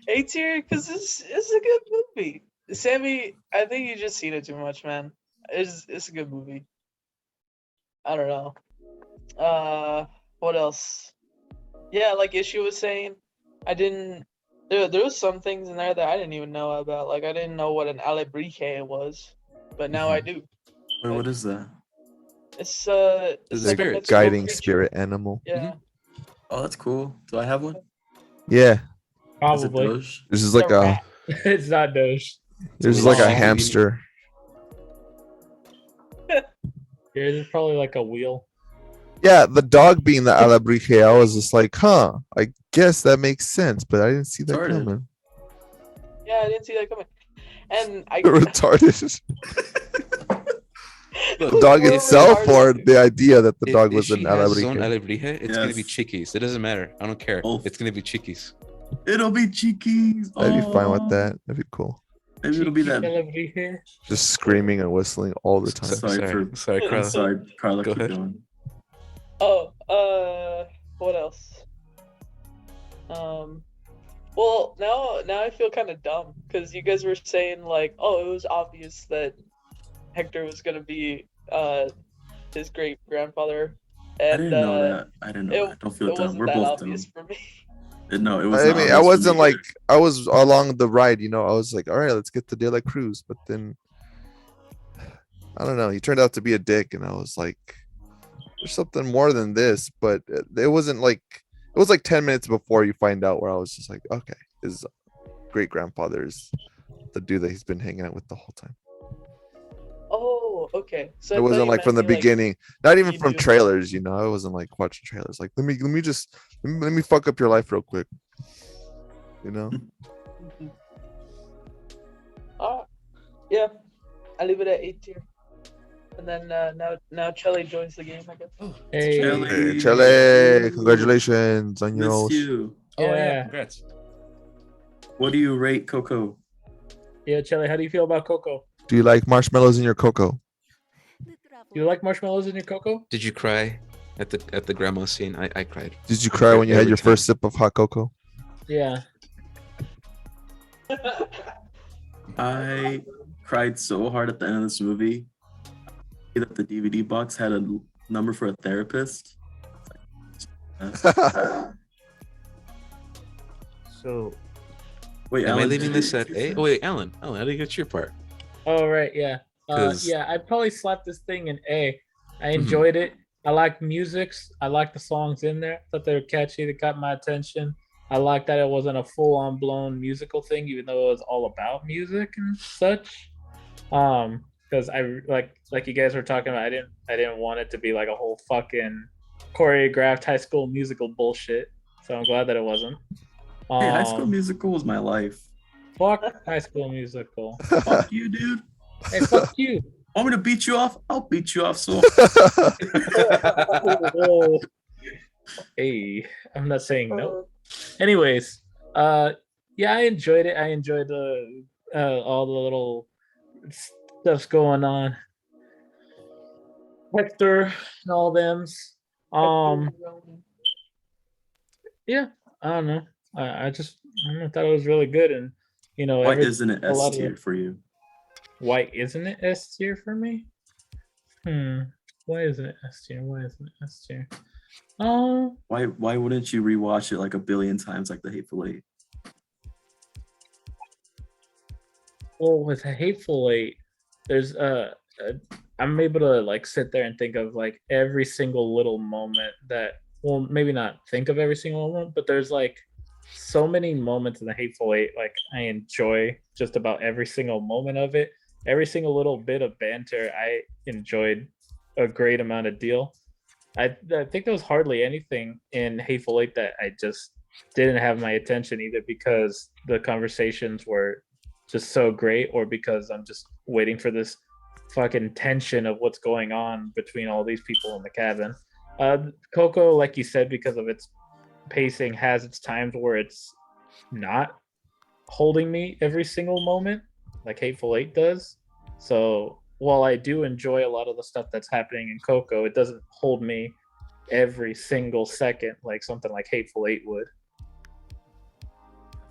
A tier, because it's a good movie. Sammy, I think you just seen it too much, man. It's a good movie. I don't know. What else? Yeah, like Issue was saying, I didn't. There was some things in there that I didn't even know about. Like I didn't know what an alebrije was, but now I do. Wait, what is that? It's The it's like a spirits. mythical Guiding creature. spirit animal. Yeah. Oh, that's cool. Do I have one? Yeah, Is it Probably. Doge? this is It's like a a rat. It's not Doge. this is a like a little chicken. hamster. Yours is probably like a wheel. Yeah, the dog being the alebrije, I was just like, huh. I guess that makes sense, but I didn't see that Sorted. coming. Yeah, I didn't see that coming. And I Retarded. Look, The dog We're itself, or retarded. the idea that the dog if was she an has his own alebrije. alebrije, it's gonna be Yes. chiquis. It doesn't matter. I don't care. Both. It's gonna be chiquis. It'll be cheekies. I'd be fine with Oh. that. That'd be cool. Maybe it'll be that. Alebrije. Just screaming and whistling all the time. Sorry Carla. I'm sorry, Carla. Go Keep ahead. going. Oh, what else? Well, now I feel kind of dumb because you guys were saying like, oh, it was obvious that Hector was gonna be his great grandfather, I and didn't know that. I didn't know it, that. Don't feel it dumb. wasn't We're that both obvious dumb. for me. No, it was. I not mean, obvious I for wasn't me like either. I was along the ride, you know. I was like, all right, let's get to De La Cruz, but then I don't know. He turned out to be a dick, and I was like, there's something more than this. But it wasn't like it was like 10 minutes before you find out where I was just like, okay, his great grandfather is the dude that he's been hanging out with the whole time. Oh, okay. So I It thought wasn't you like from the meant me, beginning, not even you from knew. trailers, you know. I wasn't like watching trailers. Like, let me fuck up your life real quick, you know. Yeah, I leave it at 8 tier, and then now Chelly joins the game, I guess. Hey. Chelly. Hey, Chele, congratulations on your Miss old. you. Oh yeah, Yeah. congrats. What do you rate Coco? Yeah, Chelly, how do you feel about cocoa? Do you like marshmallows in your cocoa? You like marshmallows in your cocoa? Did you cry at the grandma scene? I cried. Did you cry when you had Every your time. first sip of hot cocoa? Yeah. I cried so hard at the end of this movie that the DVD box had a number for a therapist. So. Wait, Am I Alan, leaving did this you- at A? Oh wait, Alan, how do you get your part? Oh right, yeah. 'Cause- Yeah, I'd probably slap this thing in A. I Mhm. enjoyed it. I like musics. I like the songs in there. Thought they were catchy. They got my attention. I like that it wasn't a full-on blown musical thing, even though it was all about music and such. Because I like you guys were talking about. I didn't want it to be like a whole fucking choreographed High School Musical bullshit. So I'm glad that it wasn't. Hey, High School Musical was my life. Fuck High School Musical. Fuck you, dude. Hey, fuck you. Want me to beat you off? I'll beat you off. So Whoa. Hey, I'm not saying no. Anyways, yeah, I enjoyed it. I enjoyed the all the little stuffs going on. Hector and all them's. Yeah, I don't know. I just thought it was really good, and you know, why isn't it a lot S of tier it- for you? Why isn't it S tier for me? Why isn't it S tier? Why isn't it S tier? Oh, Why wouldn't you rewatch it like a billion times like the Hateful Eight? well, with a Hateful Eight, there's I'm able to like sit there and think of like every single little moment that, well, maybe not think of every single one, but there's like so many moments in the Hateful Eight. Like I enjoy just about every single moment of it. Every single little bit of banter, I enjoyed a great amount of deal. I think there was hardly anything in Hateful Eight that I just didn't have my attention, either because the conversations were just so great or because I'm just waiting for this fucking tension of what's going on between all these people in the cabin. Coco, like you said, because of its pacing, has its times where it's not holding me every single moment like Hateful Eight does. So while I do enjoy a lot of the stuff that's happening in Coco, it doesn't hold me every single second like something like Hateful Eight would.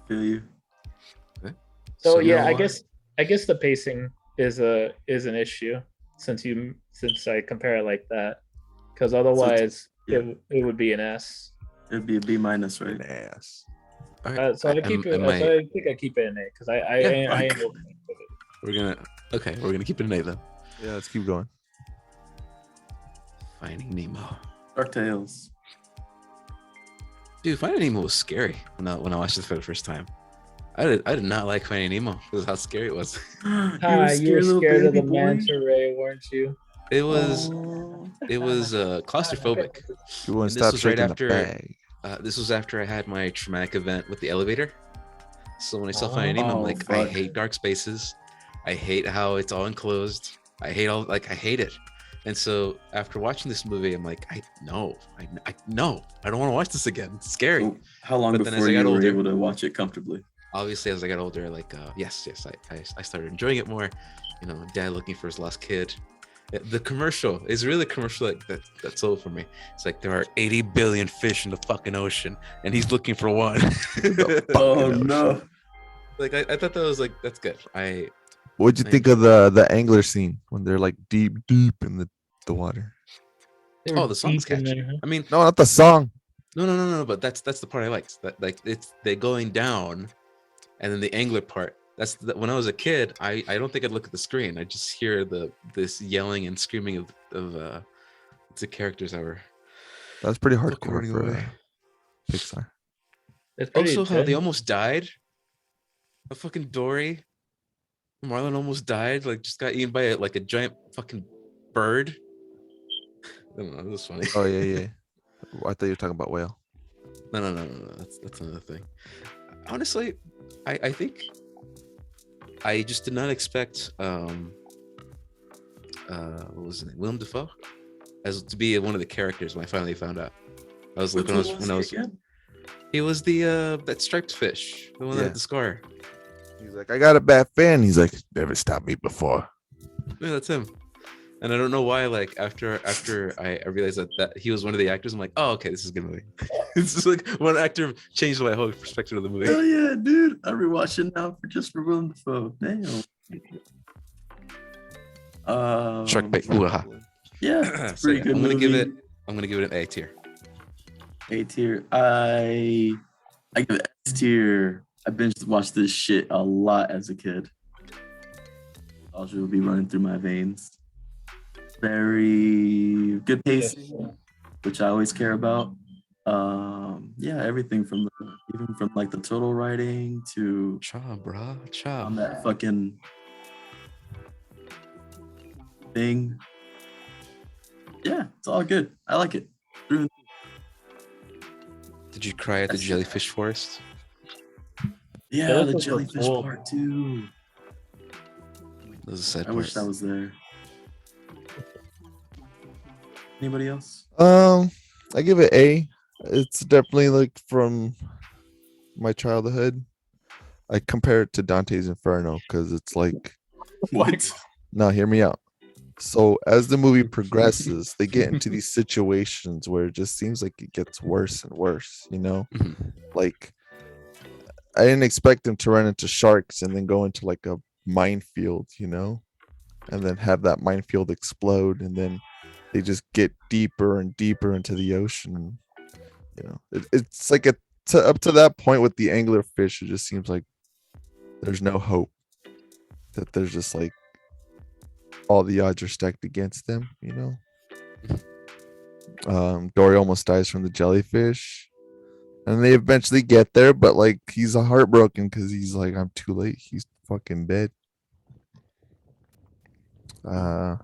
Feel you? So So you yeah, know I guess the pacing is an issue since I compare it like that, because otherwise it would be an S. It'd be a B minus, right? An ass. All right. So I keep it. am I- So I think I keep it an A because I Yeah, ain't fuck. okay with it. we're gonna keep it an A then. Yeah, let's keep going. Finding Nemo. Dark Tales. Dude, Finding Nemo was scary when I watched this for the first time. I did not like Finding Nemo because of how scary it was. You were little scared of baby the boy? manta ray, weren't you? It was Oh. claustrophobic. You want And to this stop was right shaking after- the bag. This was after I had my traumatic event with the elevator. So when I saw Finding Nemo, I'm Oh, like, I fuck. hate dark spaces. I hate how it's all enclosed. I hate it. And so after watching this movie, I'm like, I don't want to watch this again. It's scary. So how long But then as before I got you were older- able to watch it comfortably? Obviously, as I got older, like, yes, I started enjoying it more. You know, dad looking for his lost kid. The commercial is really a commercial that sold for me. It's like there are 80 billion fish in the fucking ocean, and he's looking for one. Oh no! Like I thought that was like that's good. What'd you I think of the angler scene when they're like deep in the water? They were Oh, the song's deep in catchy. there, huh? I mean, No, not the song. no. But that's the part I liked. That like it's they going down, and then the angler part. When I was a kid, I don't think I'd look at the screen. I just hear this yelling and screaming of the characters that were That's pretty fucking hardcore running for away. Pixar. It's pretty Also, how they intense. almost died. A fucking Dory, Marlon almost died. Like just got eaten by a giant fucking bird. I don't know. It was funny. Oh yeah. I thought you were talking about whale. No. That's another thing. Honestly, I think I just did not expect what was his name? Willem Dafoe as to be one of the characters when I finally found out. I was like he was the that striped fish, the one that Yeah. had the scar. He's like, I got a bad fan. He's like, never stopped me before. Yeah, that's him. And I don't know why. Like after I realized that he was one of the actors, I'm like, oh, okay, this is a good movie. It's just like one actor changed my whole perspective of the movie. Hell yeah, dude! I rewatched it now for Willem Dafoe. Damn. Shark bait. Ooh, aha. Yeah, it's a So, pretty yeah, good I'm movie. gonna give it an A tier. A tier. I give it S tier. I binged watched this shit a lot as a kid. Nostalgia will be running through my veins. Very good pacing, which I always care about. Yeah, everything from even from like the total writing to Cha, brah, cha. on that fucking thing. Yeah, it's all good. I like it. Through and Did you cry at the jellyfish forest? yeah, Those the were jellyfish cool. part too. That was a sad I wish part. that was there. Anybody else? I give it A. It's definitely like from my childhood. I compare it to Dante's Inferno because it's like, What? no, hear me out. So as the movie progresses, they get into these situations where it just seems like it gets worse and worse, you know? Mhm. Like I didn't expect them to run into sharks and then go into like a minefield, you know? And then have that minefield explode and then they just get deeper and deeper into the ocean. You know, it's like up to that point with the anglerfish, it just seems like there's no hope. That there's just like all the odds are stacked against them, you know. Dory almost dies from the jellyfish. And they eventually get there, but like he's heartbroken because he's like, I'm too late. He's fucking dead. I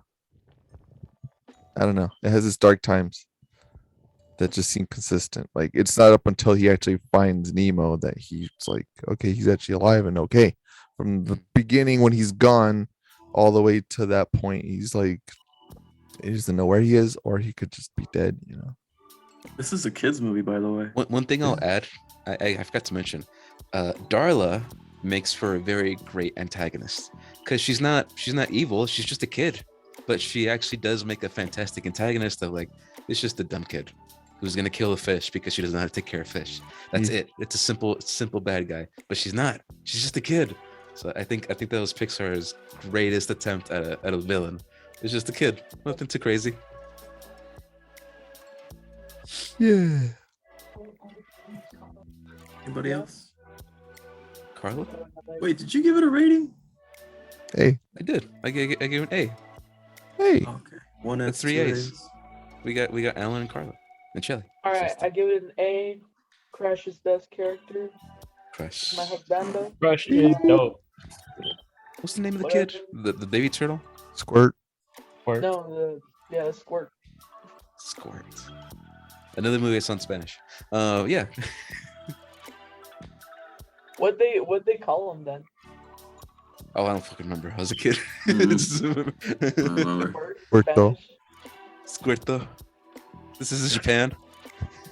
don't know. It has its dark times that just seem consistent. Like it's not up until he actually finds Nemo that he's like, okay, he's actually alive and okay. From the beginning when he's gone all the way to that point, he's like, he doesn't know where he is, or he could just be dead, you know. This is a kids movie, by the way. One thing I'll add, I forgot to mention, Darla makes for a very great antagonist because she's not evil. She's just a kid, but she actually does make a fantastic antagonist of like, it's just a dumb kid who's gonna kill a fish because she doesn't know how to take care of fish. That's it. It's a simple bad guy, but she's not. She's just a kid. So I think that was Pixar's greatest attempt at a villain. It's just a kid. Nothing too crazy. Yeah. Anybody Yeah. else? Carla? Wait, did you give it a rating? Hey. I did. I gave an A. Hey. Okay. One That's S, 3 two A's. A's. We got Alan and Carla and Shelly. All right, I give it an A. Crash's best character, Crush. my husbando. Crush is dope. What's the name of the Whatever. kid? The baby turtle? Squirt. Or No, the squirt. Squirt. Another movie that's on Spanish. Yeah. What they call him then? Oh, I don't fucking remember. I was a kid. I don't remember. Squirt. Squirto. Spanish? Squirto. This is Japan.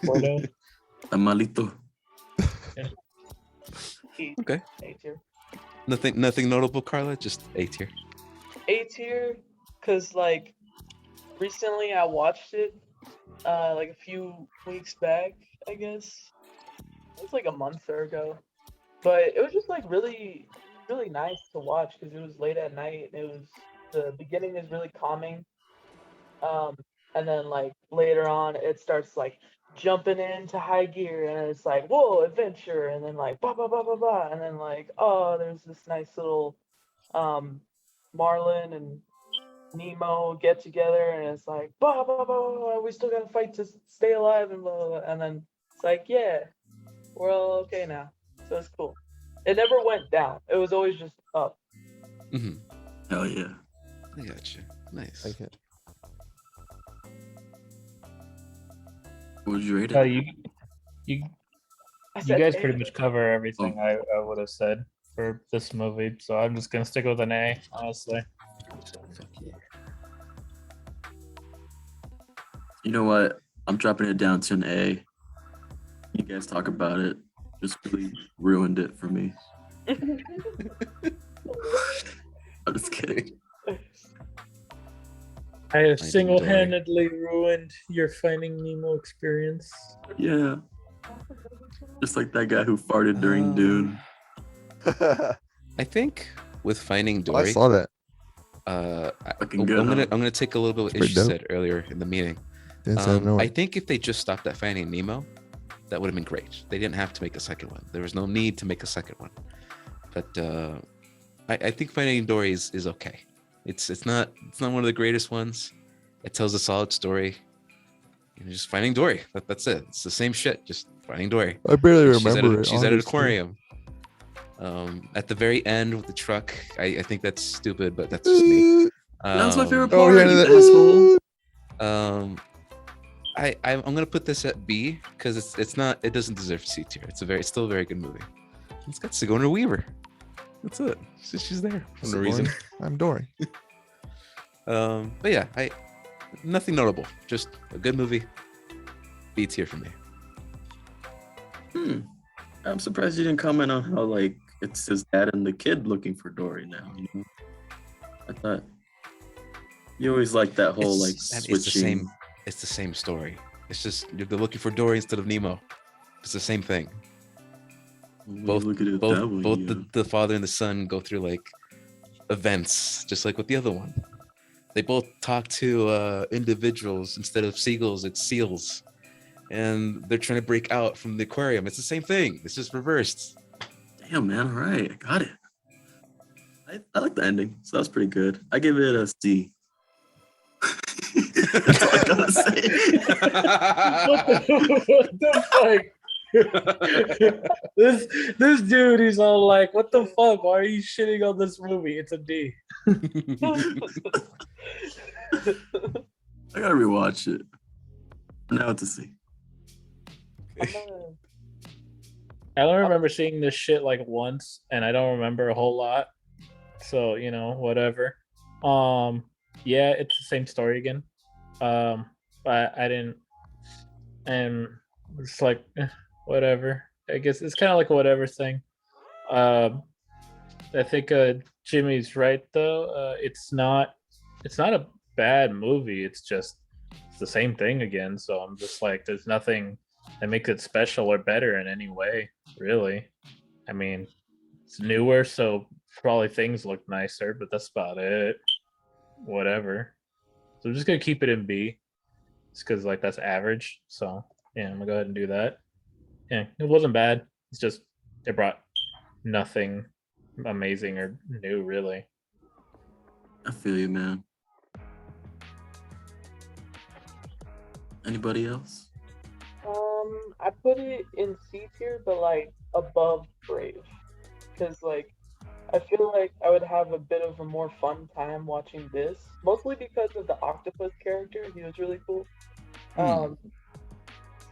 Porto. Tamalito. E- Okay. A tier. Nothing notable, Carla. Just A tier. A tier, cause like recently I watched it, like a few weeks back, I guess. It was like a month or ago, but it was just like really nice to watch because it was late at night. The beginning is really calming, and then like later on it starts like jumping into high gear and it's like whoa adventure and then like blah blah blah blah blah and then like oh there's this nice little um Marlin and Nemo get together and it's like blah blah blah blah, blah we still gotta fight to stay alive and blah, blah, blah. And then it's like yeah we're all okay now, so it's cool. It never went down, it was always just up. Mm-hmm. Hell yeah. I got you. Nice. Like it. What would you rate it? you I you said guys A. pretty much cover everything I would have said for this movie, so I'm just gonna stick with an A, honestly. Fuck yeah. You know what? I'm dropping it down to an A. You guys talk about it. Just really ruined it for me. I'm just kidding. I have Dory. single-handedly ruined your Finding Nemo experience. Yeah. Just like that guy who farted during Dune. I think with Finding I Dory, saw that. Fucking I'm good, gonna huh? I'm gonna take a little bit of what Pretty Ish dope. said earlier in the meeting. Didn't sound no I way. think if they just stopped at Finding Nemo, that would have been great. They didn't have to make a second one. There was no need to make a second one. But I think Finding Dory is okay. It's not one of the greatest ones. It tells a solid story. You know, just Finding Dory. That's it. It's the same shit. Just Finding Dory. I barely She's at remember it. she's at an honestly. aquarium. At the very end with the truck, I think that's stupid, but that's just me. That was my favorite Oh, part, yeah, you that- asshole. I'm gonna put this at B because it doesn't deserve C tier. It's still a very good movie. It's got Sigourney Weaver. That's it. She's there for no reason. I'm Dory. But yeah, nothing notable. Just a good movie. B tier for me. I'm surprised you didn't comment on how like it's his dad and the kid looking for Dory now. You know? I thought you always like that whole like switching. It's the same. It's the same story. It's just they're looking for Dory instead of Nemo. It's the same thing. When you Both look at it both that way, both yeah. the father and the son go through like events, just like with the other one. They both talk to individuals instead of seagulls. It's seals, and they're trying to break out from the aquarium. It's the same thing. It's just reversed. Damn, man. All right, I got it. I like the ending, so that's pretty good. I give it a C. That's all I gotta say. What the fuck? this dude, he's all like, "What the fuck? Why are you shitting on this movie? It's a D." I gotta rewatch it. Now it's a C. I don't remember seeing this shit like once, and I don't remember a whole lot. So whatever. Yeah, it's the same story again. But I didn't, and it's like whatever. I guess it's kind of like a whatever thing. I think Jimmy's right though. It's not a bad movie. It's the same thing again. So I'm just like, there's nothing that makes it special or better in any way, really. I mean, it's newer, so probably things look nicer, but that's about it. Whatever. So I'm just gonna keep it in B. just because like that's average. So yeah, I'm gonna go ahead and do that. Yeah, it wasn't bad. It's just it brought nothing amazing or new, really. I feel you, man. Anybody else? I put it in C tier, but like above Brave, because like I feel like I would have a bit of a more fun time watching this, mostly because of the octopus character. He was really cool. Um,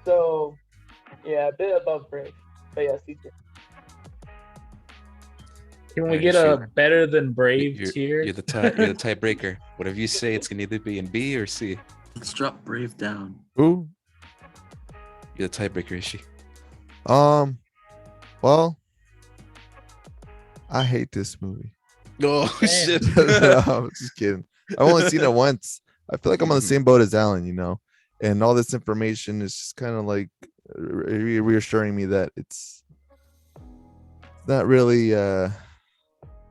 so yeah, a bit above Brave, but yeah, C tier. Can we Alright, get sure. a better than Brave You're, tier? you're the tiebreaker. Whatever you say, it's gonna either be in B or C. Let's drop Brave down. Ooh. You're the tiebreaker, is she? Well, I hate this movie. Oh Damn. shit! No, I'm just kidding. I've only seen it once. I feel like I'm on the same boat as Alan, you know, and all this information is just kind of like reassuring me that it's not really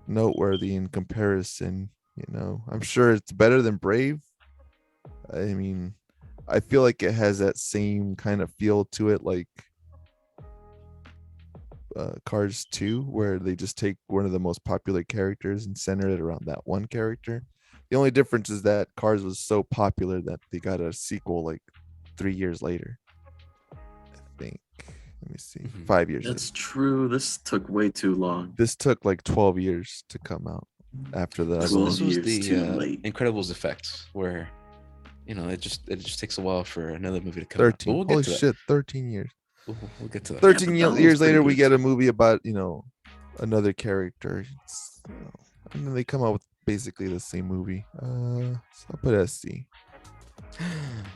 noteworthy in comparison. You know, I'm sure it's better than Brave. I mean, I feel like it has that same kind of feel to it, like Cars 2, where they just take one of the most popular characters and center it around that one character. The only difference is that Cars was so popular that they got a sequel like 3 years later. I think. Let me see. Mhm. 5 years later. That's true. This took way too long. This took like 12 years to come out after the other Well, one. This was years the too late. Incredibles effect, where it just takes a while for another movie to come out. But 13. we'll get Holy to that. shit, 13 years. We'll get to that. 13 but that was years pretty later, we good, get a too. movie about, another character. And then they come out with basically the same movie. So I'll put SC.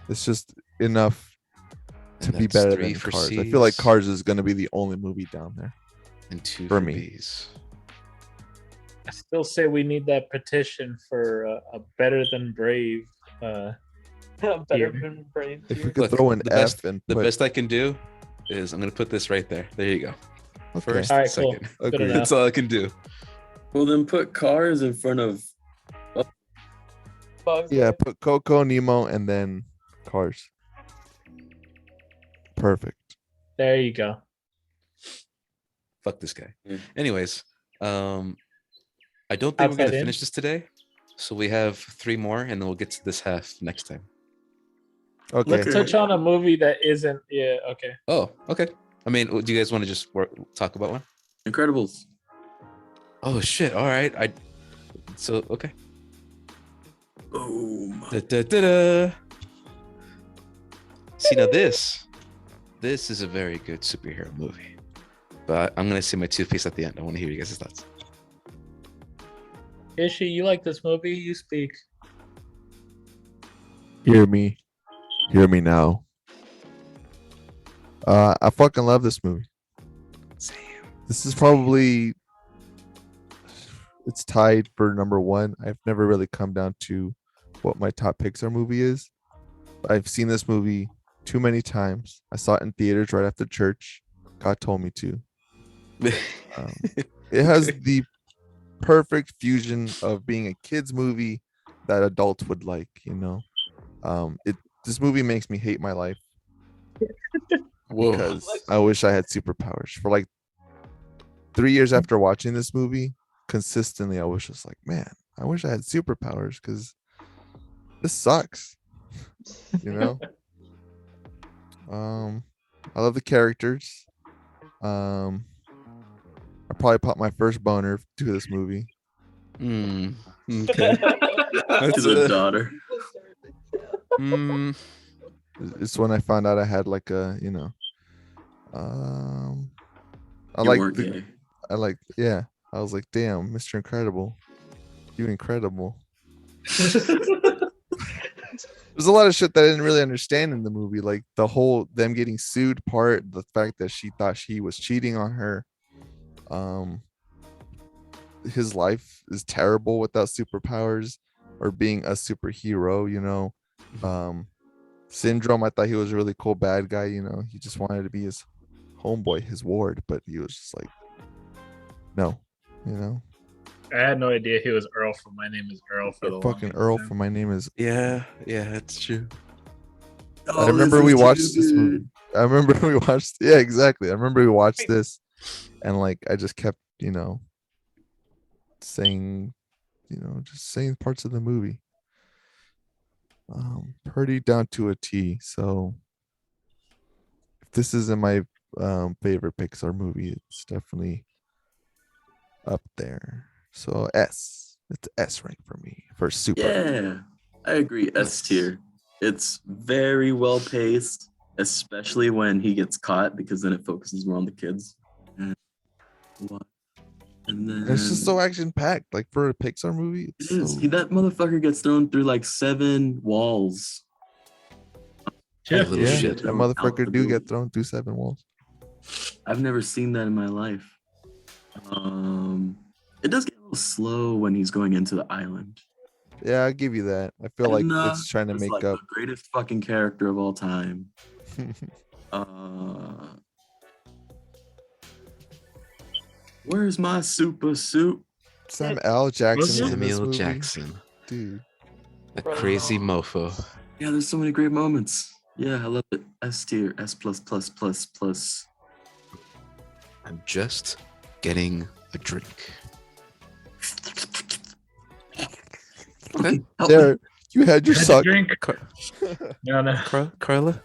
It's just enough to And be that's better 3 than for Cars. I feel like Cs Cars is going to be the only movie down there. and 2 for for me. Bs. I still say we need that petition for a better than Brave. Better Tier. than Brave If we tier. could Look, throw an the F best and the put, best I can do is I'm gonna put this right there. There you go. okay, First, All right, cool. second. Good Agreed. enough. That's all I can do. Well, then put Cars in front of. Bugs yeah, Life. put Coco, Nemo, and then Cars. Perfect. There you go. Fuck this guy. Yeah. Anyways, I don't think Hop we're gonna that in. finish this today. So we have 3 more, and then we'll get to this half next time. Okay. Let's touch on a movie that isn't. Yeah, okay. Oh, okay. I mean, do you guys want to just talk about one? Incredibles. Oh shit! All right. So okay. Boom. Da-da-da-da. See, now this is a very good superhero movie, but I'm gonna say my toothpaste at the end. I want to hear you guys' thoughts. Ishi, you like this movie? You speak. Hear me. Hear me now. I fucking love this movie. Same. This is probably, it's tied for number 1. I've never really come down to what my top Pixar movie is. I've seen this movie too many times. I saw it in theaters right after church. God told me to. It has the perfect fusion of being a kids movie that adults would like, this movie makes me hate my life Whoa. because I wish I had superpowers. For like 3 years after watching this movie, consistently I was just like, man, I wish I had superpowers because this sucks. I love the characters. I probably popped my first boner to this movie. Okay. To the daughter. It's when I found out I had like I You like weren't gay. yeah. I was like, damn, Mr. Incredible, you incredible. There's a lot of shit that I didn't really understand in the movie, like the whole them getting sued part, the fact that she thought he was cheating on her. His life is terrible without superpowers or being a superhero, Syndrome, I thought he was a really cool bad guy, he just wanted to be his homeboy, his ward, but he was just like, no, I had no idea he was Earl from My Name is Earl for the fucking longest Earl time. for My Name is. Yeah, that's true. Oh, remember this we is watched too this good. movie. I remember we watched. Yeah, exactly. I remember we watched this, and like I just kept, saying, just saying parts of the movie. Pretty down to a T. So if this isn't my favorite Pixar movie, it's definitely up there. So S. It's S rank for me for super. Yeah, I agree. S Nice. tier. It's very well paced, especially when he gets caught, because then it focuses more on the kids. And and And it's just so then action packed. Like for a Pixar movie, it it's is. so That motherfucker gets thrown through like 7 walls. You Yeah. little yeah. shit. That Thrown out motherfucker the do building. get thrown through 7 walls. I've never seen that in my life. It does get a little slow when he's going into the island. Yeah, I'll give you that. I feel like Edna it's trying to is make like up. the greatest fucking character of all time. Where's my super suit? Sam L. Jackson is in this Samuel movie. Jackson, Dude. the Bro. crazy mofo. Yeah, there's so many great moments. Yeah, I love it. S tier, S plus plus plus plus. I'm just getting a drink. Okay. Help me. There, you had your Had to suck. drink. Car- No, no. Carla?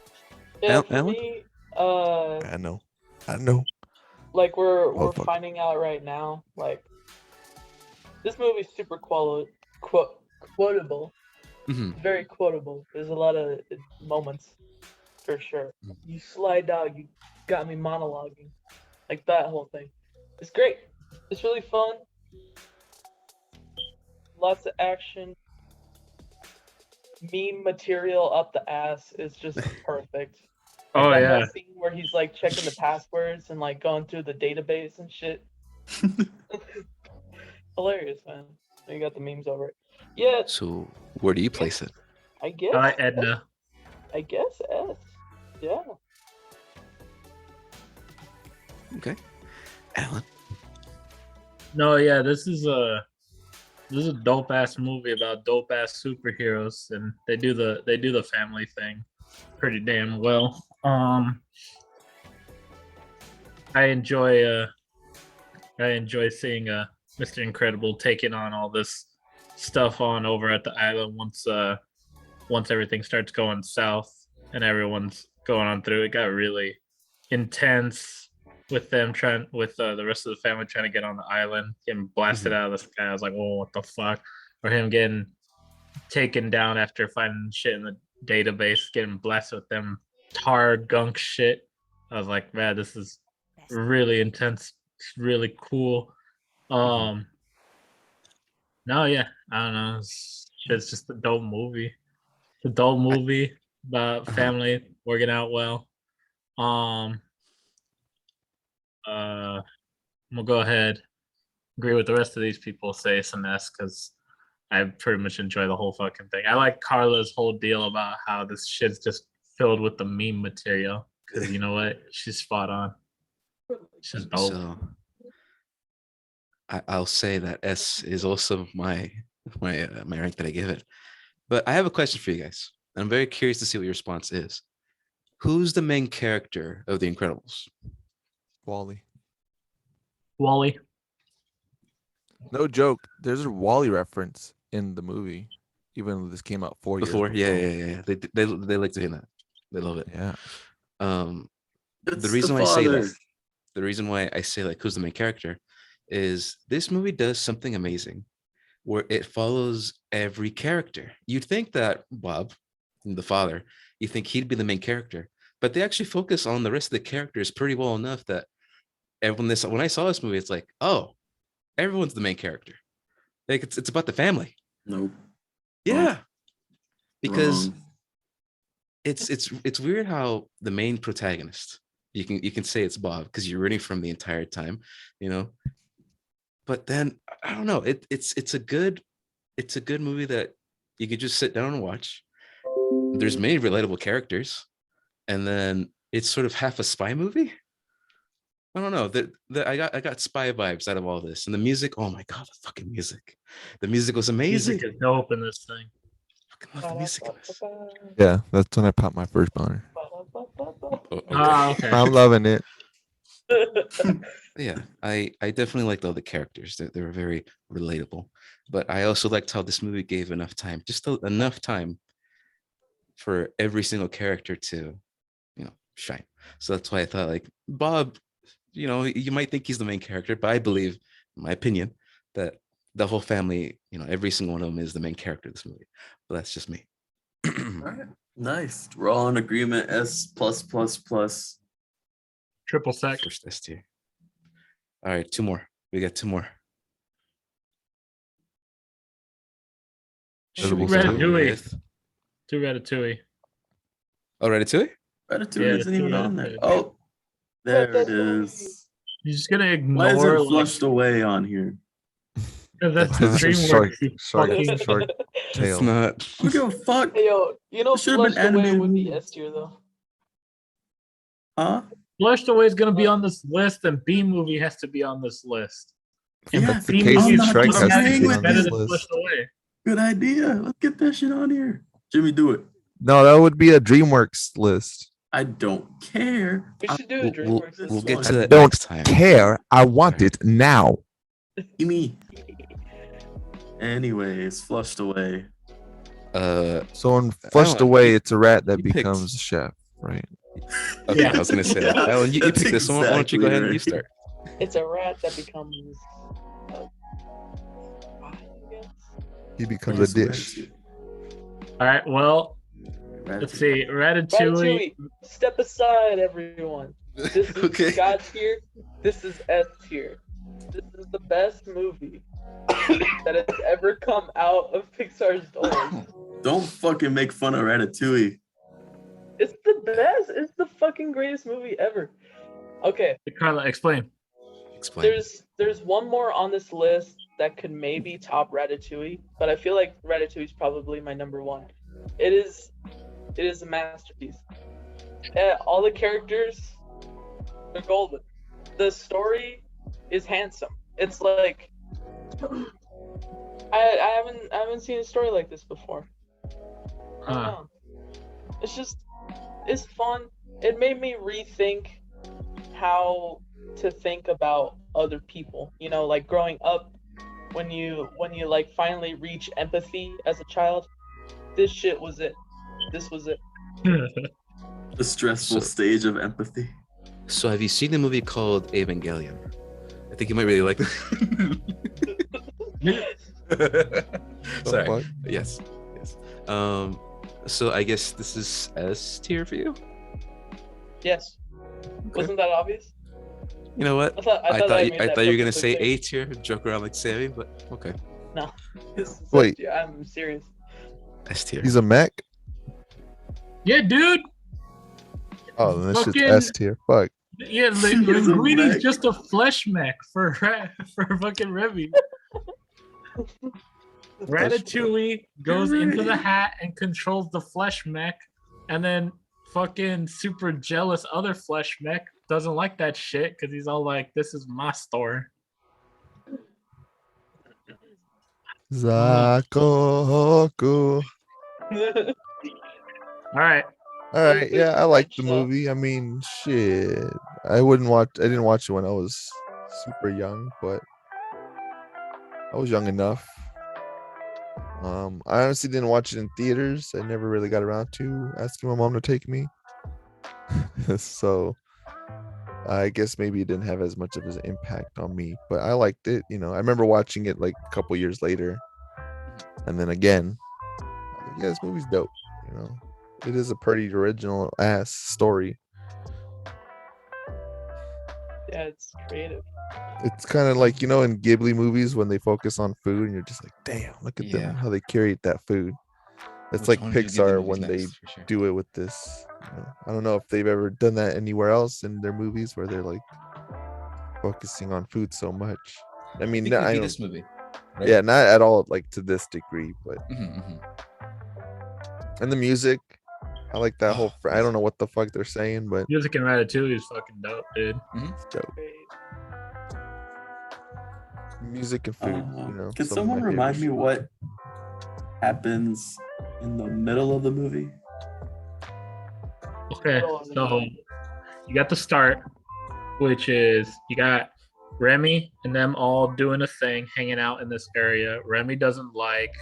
Yeah, for Alan? me, I know. like we're Oh, fuck. finding out right now, like this movie's super quotable. Mhm. Very quotable. There's a lot of moments, for sure. You sly dog, you got me monologuing, like that whole thing. It's great. It's really fun. Lots of action. Meme material up the ass is just perfect. Like Oh that yeah. whole scene where he's like checking the passwords and like going through the database and shit. Hilarious, man. You got the memes over it. Yeah, So, where do you place it? I guess. I like Edna. I guess S. Yeah. Okay. Alan? No, yeah, this is a dope ass movie about dope ass superheroes, and they do the family thing pretty damn well. I enjoy seeing Mr. Incredible taking on all this stuff on over at the island once everything starts going south and everyone's going on through. It got really intense with them trying with the rest of the family trying to get on the island, getting blasted out of the sky. I was like, whoa, what the fuck? Or him getting taken down after finding shit in the database, getting blasted with them tar gunk shit. I was like, man, this is really intense. It's really cool. No, yeah, I don't know. It's just a dope movie. It's a dope movie about family working out well. Um, I'm gonna go ahead, agree with the rest of these people, say it's an S because I pretty much enjoy the whole fucking thing. I like Carla's whole deal about how this shit's just filled with the meme material. Because you know what? She's spot on. She's dope. So, I'll say that S is also my rank that I give it. But I have a question for you guys. I'm very curious to see what your response is. Who's the main character of The Incredibles? Wally. Wally. No joke. There's a Wally reference in the movie, even though this came out 4 years Before? before. Yeah. They like to hear that. They love it. Yeah. It's The reason the why I say father. that, the reason why I say like who's the main character, is this movie does something amazing, where it follows every character. You'd think that Bob, the father, you think he'd be the main character, but they actually focus on the rest of the characters pretty well enough that when I saw this movie, it's like, oh, everyone's the main character. Like it's about the family. Nope. Yeah, because Wrong. it's weird how the main protagonist, you can say it's Bob because you're rooting from the entire time, you know. But then I don't know. It's a good movie that you could just sit down and watch. There's many relatable characters, and then it's sort of half a spy movie. I don't know. I got spy vibes out of all this, and the music. Oh my god, the fucking music! The music was amazing. Music is dope in this thing. fucking love the music in this. Yeah, that's when I popped my first boner. Oh, okay. Okay. I'm loving it. Yeah, I definitely liked all the characters. They were very relatable. But I also liked how this movie gave enough time, enough time for every single character to, shine. So that's why I thought like Bob, you might think he's the main character, but I believe, in my opinion, that the whole family, every single one of them is the main character of this movie. But that's just me. All right. Nice. We're all in agreement. S plus plus plus. Triple sec. First S tier. All right, two more. We got two more. Should we go Ratatouille. with To Ratatouille. Oh, Ratatouille? Ratatouille Yeah, isn't even Ratatouille, on there. Ratatouille. Oh, there it Ratatouille. is. You're just gonna Why is ignore it like flushed away on here? because that's the This is DreamWorks. You short fucking short It's tail. not. I don't give a fuck. Hey, yo, It should have been Flushed Away animated would be movie. S tier though. Huh? Flushed Away is gonna be on this list, and B movie has to be on this list. Yeah, That's the B case. movie is I'm not Shrek has to disagreeing be with on better this than you. Flushed list. Away. Good idea. Let's get that shit on here. Jimmy, do it. No, that would be a DreamWorks list. I don't care. We should do a We'll, DreamWorks this we'll list. get one. to that Don't next time. Care. I want it now. Me. Anyways, flushed away. So in Flushed Alan, Away, it's a rat that you picked- becomes a chef, right? okay, Yeah. I was gonna say that. Yeah, Alan, you that's picked this one. Why don't you go ahead and you exactly start? It's a rat that becomes. I guess. He becomes a dish. All right. Well, let's see. Ratatouille. Ratatouille, step aside, everyone. This is Okay. God tier. This is S tier. This is the best movie that has ever come out of Pixar's doors. Don't fucking make fun of Ratatouille. It's the best. It's the fucking greatest movie ever. Okay, Carla, explain. Explain. there's one more on this list that could maybe top Ratatouille, but I feel like Ratatouille is probably my number one. It is a masterpiece. All the characters, they're golden. The story is handsome. It's like I haven't seen a story like this before. I don't know. It's fun. It made me rethink how to think about other people. You know, like growing up, when you like finally reach empathy as a child, this shit was it. This was it. The stressful So- stage of empathy. So have you seen the movie called Evangelion? I think you might really like it. Sorry. fuck? Yes. So I guess this is S tier for you. Yes. Wasn't that obvious? You know what? I thought I thought you made that were gonna say perfectly A tier, joke around like Sammy, but okay. clear. This is Wait. I'm serious. S tier. He's a mech. Yeah, dude. Oh, then this shit's Fucking- S tier. Fuck. Yeah, He's a Linguini's mech. just a flesh mech for fucking Revy. Ratatouille goes into the hat and controls the flesh mech, and then fucking super jealous other flesh mech doesn't like that shit because he's all like, "This is my store." Zakoku. All right, All right, yeah, I like the French stuff. movie. I mean, shit. I didn't watch it when I was super young, but I was young enough. I honestly didn't watch it in theaters. I never really got around to asking my mom to take me. So I guess maybe it didn't have as much of an impact on me, but I liked it. You know, I remember watching it like a couple years later, and then again. I was like, yeah, this movie's dope. You know, it is a pretty original ass story. Yeah, it's creative. It's kind of like, you know, in Ghibli movies when they focus on food and you're just like, damn, look at Yeah. them, how they curate that food. It's Which like one of your Ghibli Pixar movies when they next, for sure? do it with this. You know, I don't know if they've ever done that anywhere else in their movies where they're like focusing on food so much. I mean, think it would I be don't, this movie. Right? yeah, not at all like to this degree, but Mhm, mhm. and the music, I like that whole. I don't know what the fuck they're saying, but music in Ratatouille is fucking dope, dude. it's dope. Great. Music and food. You know, Can some of someone my remind me favorite what happens in the middle of the movie. Okay, so you got the start, which is you got Remy and them all doing a thing, hanging out in this area. Remy doesn't like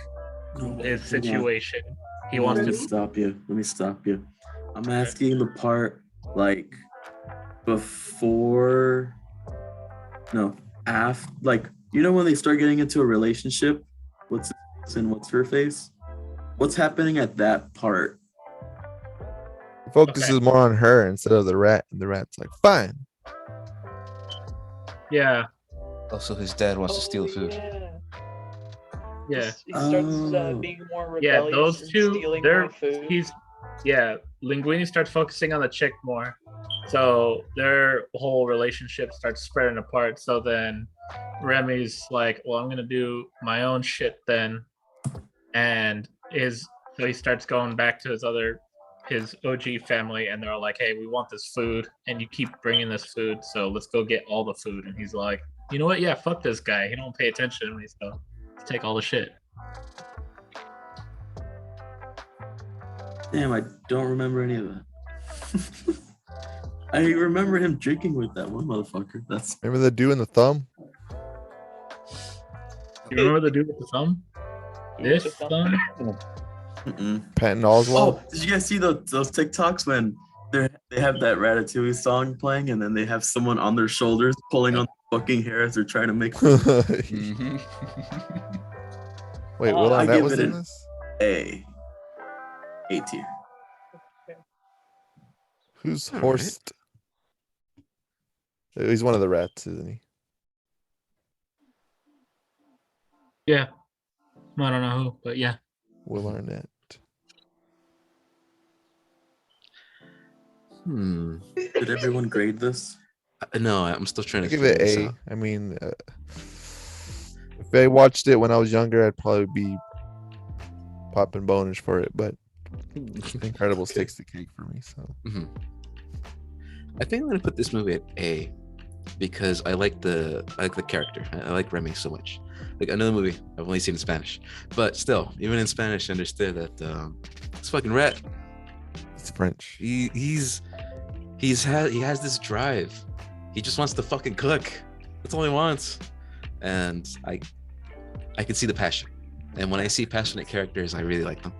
No, his hold on. situation. He Hold on, wants let me to. stop you. Let me stop you. I'm asking the part like before, no, after, like when they start getting into a relationship, what's his face and what's her face? What's happening at that part? It focuses more on her instead of the rat, and the rat's like, fine. Yeah, Also, his dad wants to steal food. yeah, He starts Oh. being more yeah. rebellious Those and two, stealing they're more food. Linguini starts focusing on the chick more, so their whole relationship starts spreading apart. So then Remy's like, well, I'm gonna do my own shit then, and so he starts going back to his OG family, and they're all like, hey, we want this food, and you keep bringing this food, so let's go get all the food. And he's like, you know what? Yeah, fuck this guy. He don't pay attention to me, so let's take all the shit. Damn, I don't remember any of that. I remember him drinking with that one motherfucker. That's Remember the dude in the thumb? You remember the dude with the thumb? This thumb? Patton Oswalt. Oh, did you guys see those TikToks when they have that Ratatouille song playing and then they have someone on their shoulders pulling on the fucking hair as they're trying to make Mhm. Wait, I Will Arnett give was it in an this? A tier. Who's All Horst? He's one of the rats, isn't he? Yeah. I don't know who, but yeah. Will Arnett. Did everyone grade this? No, I'm still trying I to give figure it this A. out. I mean, if I watched it when I was younger, I'd probably be popping boners for it. But Incredibles takes the cake for me. So I think I'm gonna put this movie at A because I like the character. I like Remy so much. Like another movie I've only seen in Spanish, but still, even in Spanish, I understood that this fucking rat. it's French. He has this drive. He just wants to fucking cook. That's all he wants. And I can see the passion. And when I see passionate characters, I really like them.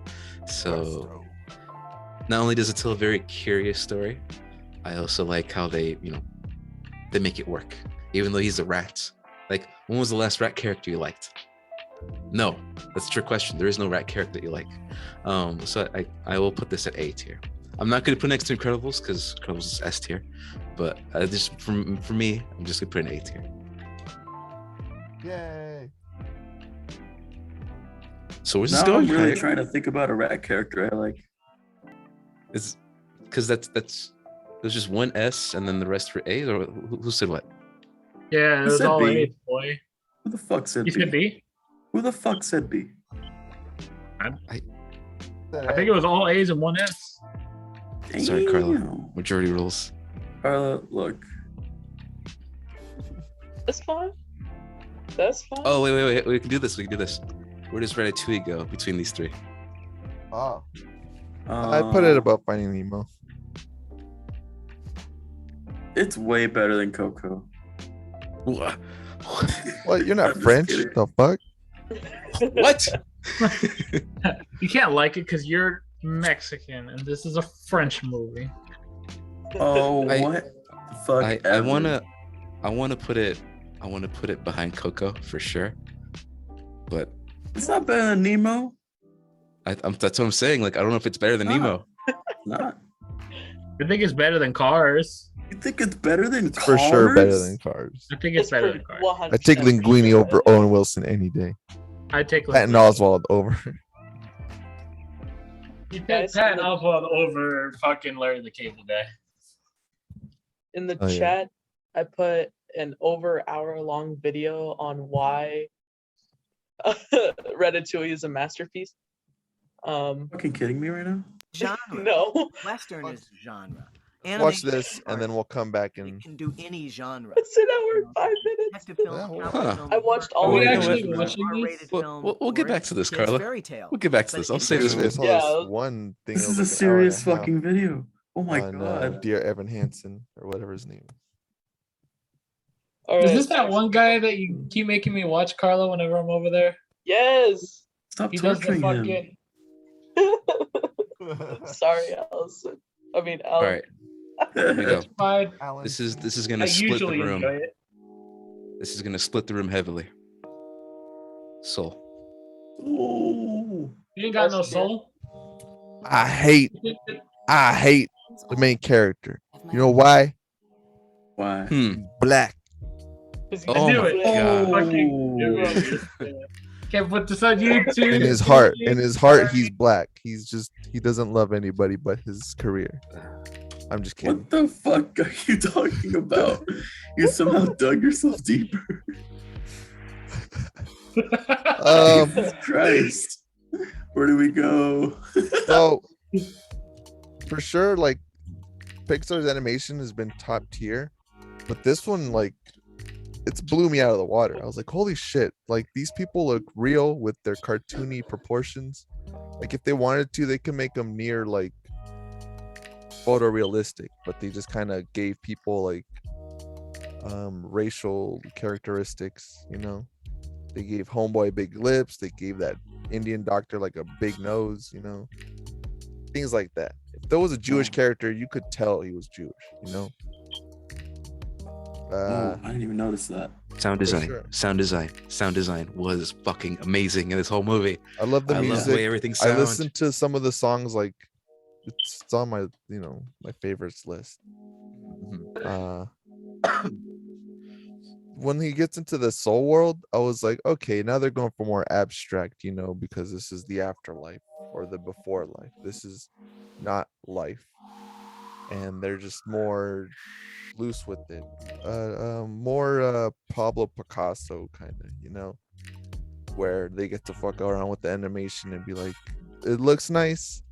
So not only does it tell a very curious story, I also like how they make it work. Even though he's a rat. Like, when was the last rat character you liked? No, that's a trick question. There is no rat character that you like. So I will put this at A tier. I'm not going to put next to Incredibles because Incredibles is S tier, but just for me, I'm just going to put an A tier. Yay! So where's Now this going? I'm really Kyle? trying to think about a rat character I like. Is because there's just one S and then the rest for A, or who said what? Yeah, it Who was said all B? A's, boy. Who the fuck said You B? said B? Who the fuck said B? I think it was all A's and one S. Sorry, Carla. Damn. Majority rules. Carla, look. That's fine. That's fine. Oh wait, we can do this. Where does Ratatouille go between these three? Oh, I put it above Finding Nemo. It's way better than Coco. What? What? You're I'm not just French? kidding. The fuck? What? You can't like it because you're Mexican and this is a French movie. Oh, what the fuck? I ever. wanna put it behind Coco for sure. But It's not better than Nemo. that's what I'm saying. Like, I don't know if it's better than Nah. Nemo. It's not. I think it's better than Cars. You think it's better than It's for sure better Cars? than Cars. I think it's better than Cars. 100% I take for Linguini sure. over Owen Wilson any day. I take Patton Linguini. Oswald over. You Guys, take Patton Oswalt over fucking Larry the Cable Guy. In the Oh, yeah. chat, I put an over hour-long video on why Ratatouille is a masterpiece. Fucking kidding me right now? Genre. No. Western is genre. watch this, and then we'll come back It and can do any genre. It's an hour and 5 minutes. Detective films, Yeah, well, cowboy huh. films, I watched Are all we you know actually what? watching R-rated this? film, We'll get or back to this, kids' Carla. fairy tale. We'll get back to But this. I'll it save I this can for saw you. this Yeah. one thing. This it is was a like an hour and serious half fucking video. Oh my on god. Dear Evan Hansen or whatever his name is. All Is right. this that one guy that you keep making me watch, Carla, whenever I'm over there? Yes. Stop He does the torturing him. fucking. Sorry, Allison. I mean, All Alan. right, here we go. Fine. Alan. This is I gonna split the usually room. enjoy it. This is gonna split the room heavily. Soul. Oh. You ain't got no That's- soul. I hate the main character. You know why? Why? Hmm. Black. 'Cause Oh you my do it. God. Fucking do Oh. it. Can't put this on YouTube. In his heart, he's black. He doesn't love anybody but his career. I'm just kidding. What the fuck are you talking about? You somehow dug yourself deeper. Jesus Christ. Where do we go? So for sure, like Pixar's animation has been top tier, but this one, like, it's blew me out of the water. I was like, holy shit, like these people look real with their cartoony proportions. Like if they wanted to, they could make them near like photorealistic, but they just kind of gave people like racial characteristics, you know. They gave Homeboy big lips, they gave that Indian doctor like a big nose, you know, things like that. If there was a Jewish character, you could tell he was Jewish, you know. Oh, I didn't even notice that. Sound design. sure. Sound design was fucking amazing in this whole movie. I love the I love music. the way everything I sounds. listened to some of the songs, like it's on my, my favorites list. When he gets into the soul world, I was like, okay, now they're going for more abstract, because this is the afterlife or the before life. This is not life, and they're just more loose with it. More Pablo Picasso kind of, where they get to fuck around with the animation and be like, it looks nice,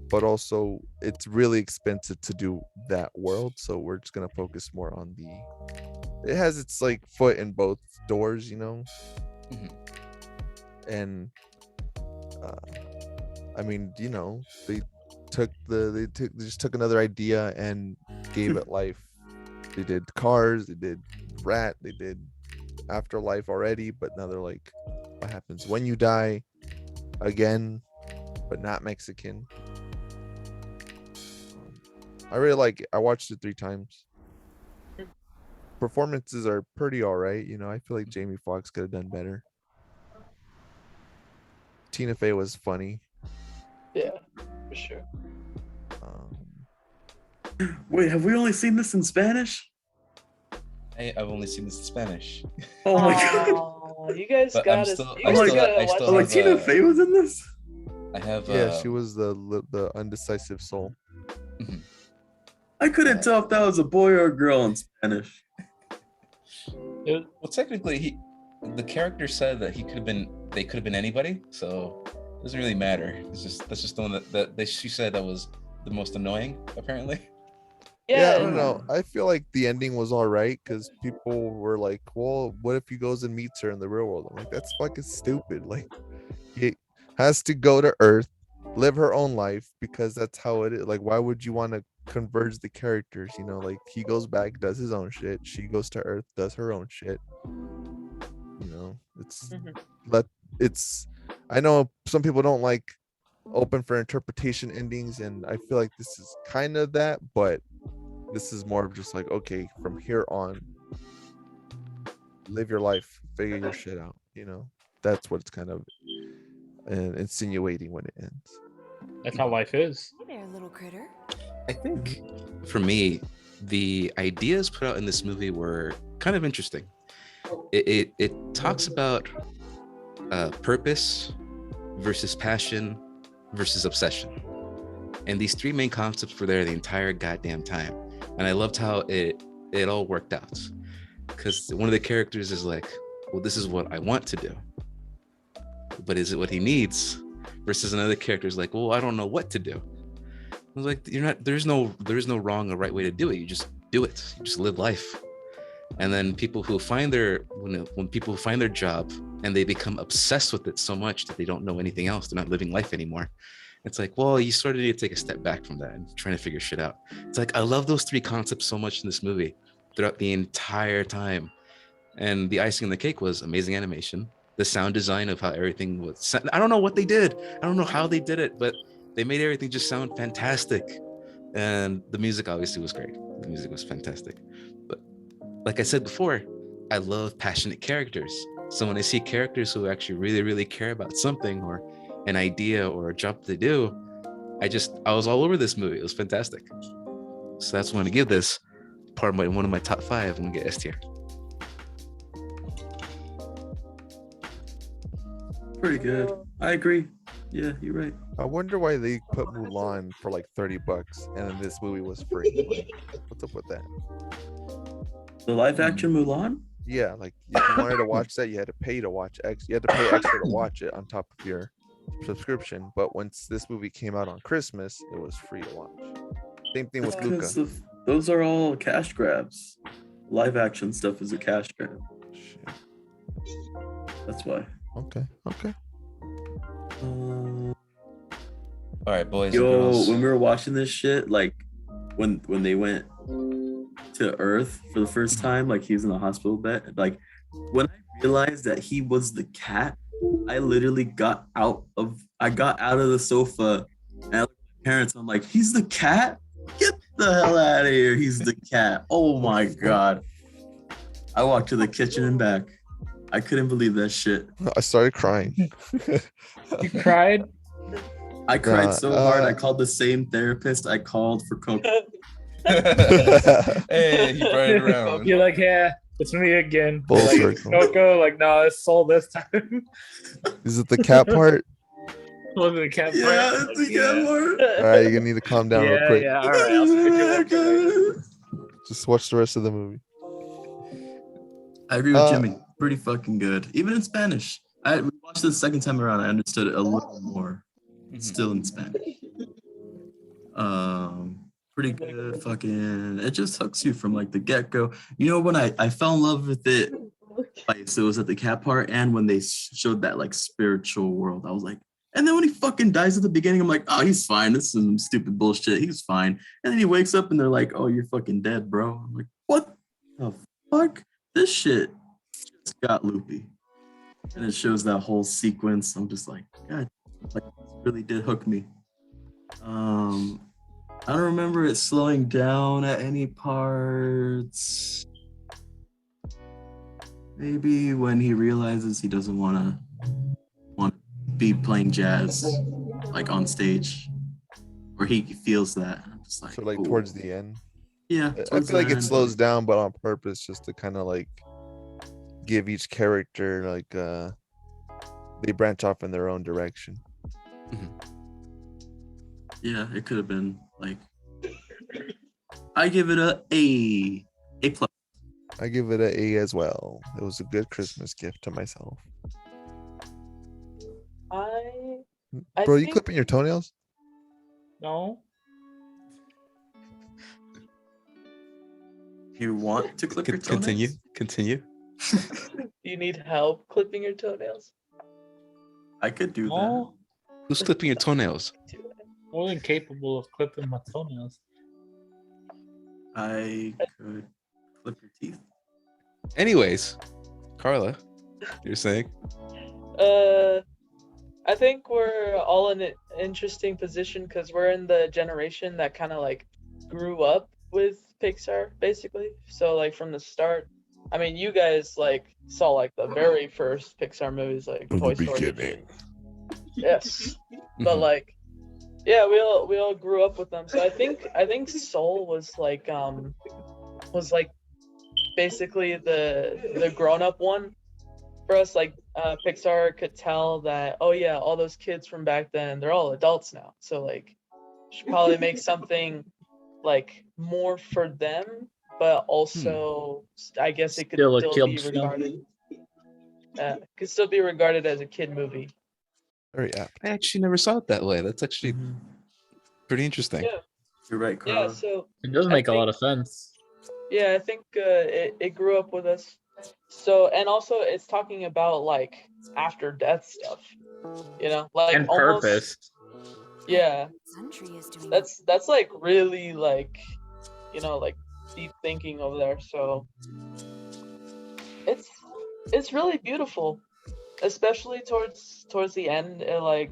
but also it's really expensive to do that world, so we're just gonna focus more on it has its like foot in both doors, and I mean, they just took another idea and gave it life. They did Cars, they did Rat, they did Afterlife already, but now they're like, what happens when you die again, but not Mexican. I really like it. I watched it 3 times. Performances are pretty all right. I feel like Jamie Foxx could have done better. Tina Fey was funny. Yeah, for sure. Wait, have we only seen this in Spanish? I've only seen this in Spanish. Oh my god. Oh, you guys But got I'm us. still- You I'm guys still- gotta I watch still Oh, it. like Tina Fey was in this? I have. Yeah, she was the undecisive soul. I couldn't tell if that was a boy or a girl in Spanish. Well, technically, the character said that they could have been anybody, so it doesn't really matter. That's just the one that she said that was the most annoying, apparently. Yeah, I Yeah, don't know. I feel like the ending was all right because people were like, well, what if he goes and meets her in the real world? I'm like, that's fucking stupid. Like, he has to go to Earth, live her own life because that's how it is. Like, why would you want to converge the characters? Like, he goes back, does his own shit. She goes to Earth, does her own shit. It's I know some people don't like open for interpretation endings, and I feel like this is kind of that, but this is more of just like, okay, from here on, live your life, figure your shit out. That's what it's kind of insinuating when it ends. That's how life is. Hey there, little critter. I think for me, the ideas put out in this movie were kind of interesting. It talks about purpose versus passion versus obsession, and these 3 main concepts were there the entire goddamn time. And I loved how it all worked out, because one of the characters is like, well, this is what I want to do, but is it what he needs? Versus another character is like, well, I don't know what to do. was like, you're not. There's no wrong or right way to do it. You just do it. You just live life. And then people who find when people find their job and they become obsessed with it so much that they don't know anything else, they're not living life anymore. It's like, well, you sort of need to take a step back from that and trying to figure shit out. It's like, I love those three concepts so much in this movie throughout the entire time. And the icing on the cake was amazing animation, the sound design of how everything was. I don't know what they did. I don't know how they did it, but they made everything just sound fantastic. And the music obviously was great. The music was fantastic. But like I said before, I love passionate characters. So when I see characters who actually really, really care about something or an idea or a job they do, I was all over this movie. It was fantastic. So that's why I'm gonna give this one of my top 5. I'm gonna get S tier. Pretty good. I agree. Yeah, you're right. I wonder why they put Mulan for like $30 and then this movie was free. Like, what's up with that? The live action Mulan? Yeah, like if you wanted to watch that, you had to pay to watch you had to pay extra to watch it on top of your subscription. But once this movie came out on Christmas, it was free to watch. Same thing with Luca. Those are all cash grabs. Live action stuff is a cash grab. Shit. That's why. Okay. All right, boys and Yo, girls. when we were watching this shit, like when they went to Earth for the first time, like he was in the hospital bed, like when I realized that he was the cat, I literally got out of the sofa and I looked at my parents, I'm like, he's the cat? Get the hell out of here. He's the cat. Oh my god. I walked to the kitchen and back. I couldn't believe that shit. I started crying. You cried? I cried so hard. I called the same therapist I called for coke. Hey, he brought it around. You're like, yeah, it's me again. Full Like, circle. Coco, like, no, it's Soul this time. Is it the cat part? Was it the cat Yeah, part? it's the cat part. All right, you're gonna need to calm down real quick. Yeah, all right. I'll switch it up. Just watch the rest of the movie. I agree with Jimmy. Pretty fucking good. Even in Spanish. I watched it the second time around. I understood it a little more. Still in Spanish. Pretty good. Fucking. It just hooks you from like the get go. You know when I fell in love with it. Like so it was at the cat part, and when they showed that like spiritual world, I was like. And then when he fucking dies at the beginning, I'm like, oh, he's fine. This is some stupid bullshit. He's fine. And then he wakes up and they're like, oh, you're fucking dead, bro. I'm like, what the fuck? This shit just got loopy. And it shows that whole sequence. I'm just like, God, like this really did hook me. I don't remember it slowing down at any parts. Maybe when he realizes he doesn't want to be playing jazz like on stage, or he feels that. I'm just like, So like ooh. towards the end. Yeah, I feel like it slows down, but on purpose, just to kind of like give each character like they branch off in their own direction. Yeah, it could have been like. I give it A plus. I give it an A as well. It was a good Christmas gift to myself. I Bro, you think- clipping your toenails? No. You want to clip your toenails? Continue. You need help clipping your toenails? I could do that. No. Who's clipping your toenails? More than capable of clipping my toenails. I could clip your teeth. Anyways, Carla, you're saying? I think we're all in an interesting position because we're in the generation that kind of like grew up with Pixar, basically. So like from the start, I mean, you guys like saw like the very first Pixar movies, like Toy Story. Yes, but like, yeah, we all grew up with them. So I think Soul was like basically the grown up one for us. Like Pixar could tell that, oh yeah, all those kids from back then, they're all adults now. So like, should probably make something like more for them, but also I guess it could Still a still be kid's film. regarded as a kid movie. Very apt. I actually never saw it that way. That's actually Pretty interesting. Yeah, You're right, yeah. Carl. So It does I make a lot think- of sense. yeah, I think it grew up with us. So, and also it's talking about like after death stuff, like And almost, purpose. yeah. Country is doing That's like really like, like deep thinking over there. So it's really beautiful, especially towards the end. It like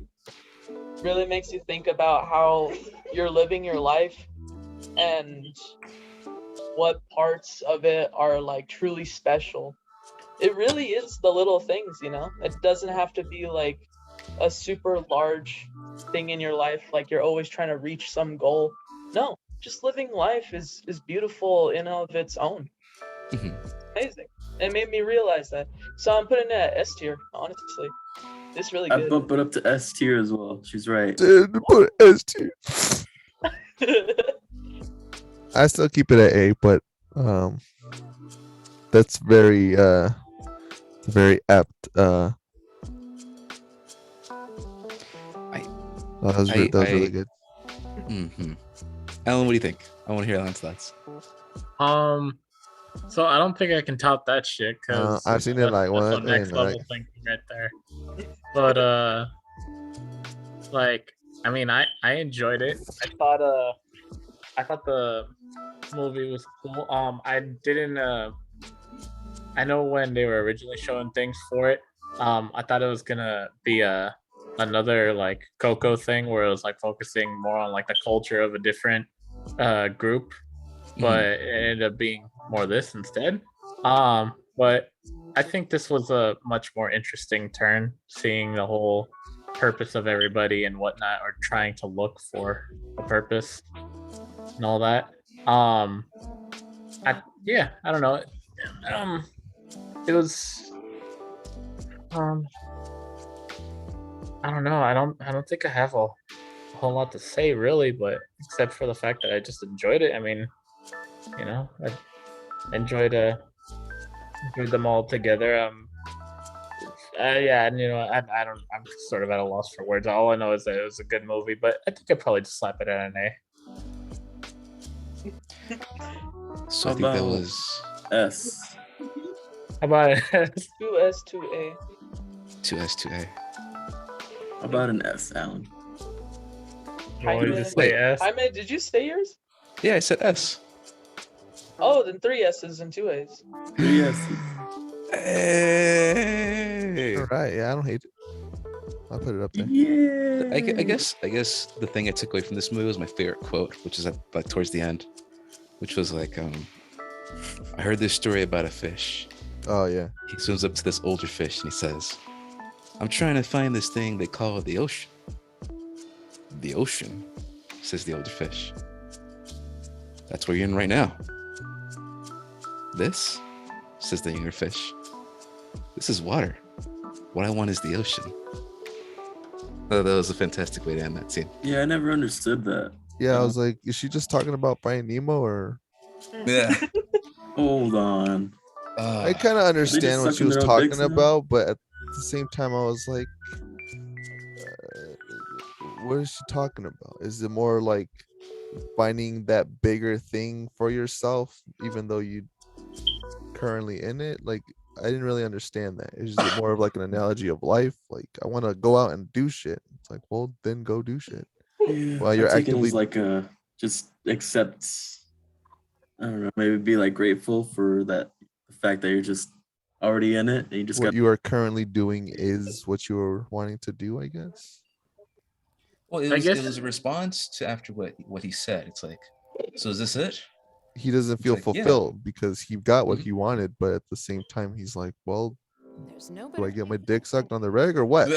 really makes you think about how you're living your life and what parts of it are like truly special. It really is the little things, It doesn't have to be like a super large thing in your life, like you're always trying to reach some goal. No, just living life is beautiful in of its own. Mhm. Amazing. It made me realize that. So I'm putting it at S tier, honestly. It's really I good. bump it up to S tier as well. She's right. Dude, put it S tier. I still keep it at A, but that's very apt. That was, that was really good. Mm-hmm. Alan, what do you think? I want to hear Alan's thoughts. So I don't think I can top that shit because I've seen it like that's one some next thing, right? level thinking right there. But like I mean, I enjoyed it. I thought the movie was cool. I didn't I know when they were originally showing things for it, I thought it was gonna be another like Coco thing where it was like focusing more on like the culture of a different group, but it ended up being more this instead. But I think this was a much more interesting turn, seeing the whole purpose of everybody and whatnot, or trying to look for a purpose and all that. I don't know. It was I don't know. I don't think I have a whole lot to say really, but except for the fact that I just enjoyed it. I mean, I enjoyed them all together. Yeah, and I don't. I'm sort of at a loss for words. All I know is that it was a good movie, but I think I'd probably just slap it at an A. So I How think that about was S? How about 2S, 2A. 2S, 2A. How about an S, Alan? Why did you Jaime, just say S? Jaime, did you say yours? Yeah, I said S. Oh, then 3 S's and 2 A's. 3 S's. Hey. All right, yeah, I don't hate it. I'll put it up there. Yeah. I guess the thing I took away from this movie was my favorite quote, which is like towards the end, which was like, I heard this story about a fish. Oh yeah. He swims up to this older fish and he says, I'm trying to find this thing they call the ocean. The ocean, says the older fish. That's where you're in right now. This, says the younger fish. This is water. What I want is the ocean. Oh, that was a fantastic way to end that scene. Yeah, I never understood that. Yeah, I was like, is she just talking about Finding Nemo, or Yeah. Hold on. I kind of understand what she sucking was their own talking dicks now? about, but at the same time, I was like, what is she talking about? Is it more like finding that bigger thing for yourself, even though you currently in it? Like, I didn't really understand that. Is it more of like an analogy of life? Like, I want to go out and do shit. It's like, well, then go do shit. Yeah, Well, you're I take it actively as like just accept. I don't know. Maybe be like grateful for that, the fact that you're just already in it. And you just what got. you are currently doing is what you are wanting to do, I guess. Well, I it guess- was a response to after what he said. It's like, so is this it? He doesn't It's feel like, yeah. fulfilled because he got what Mhm. he wanted, but at the same time, he's like, well, There's no do I better get my place dick sucked on the reg or what?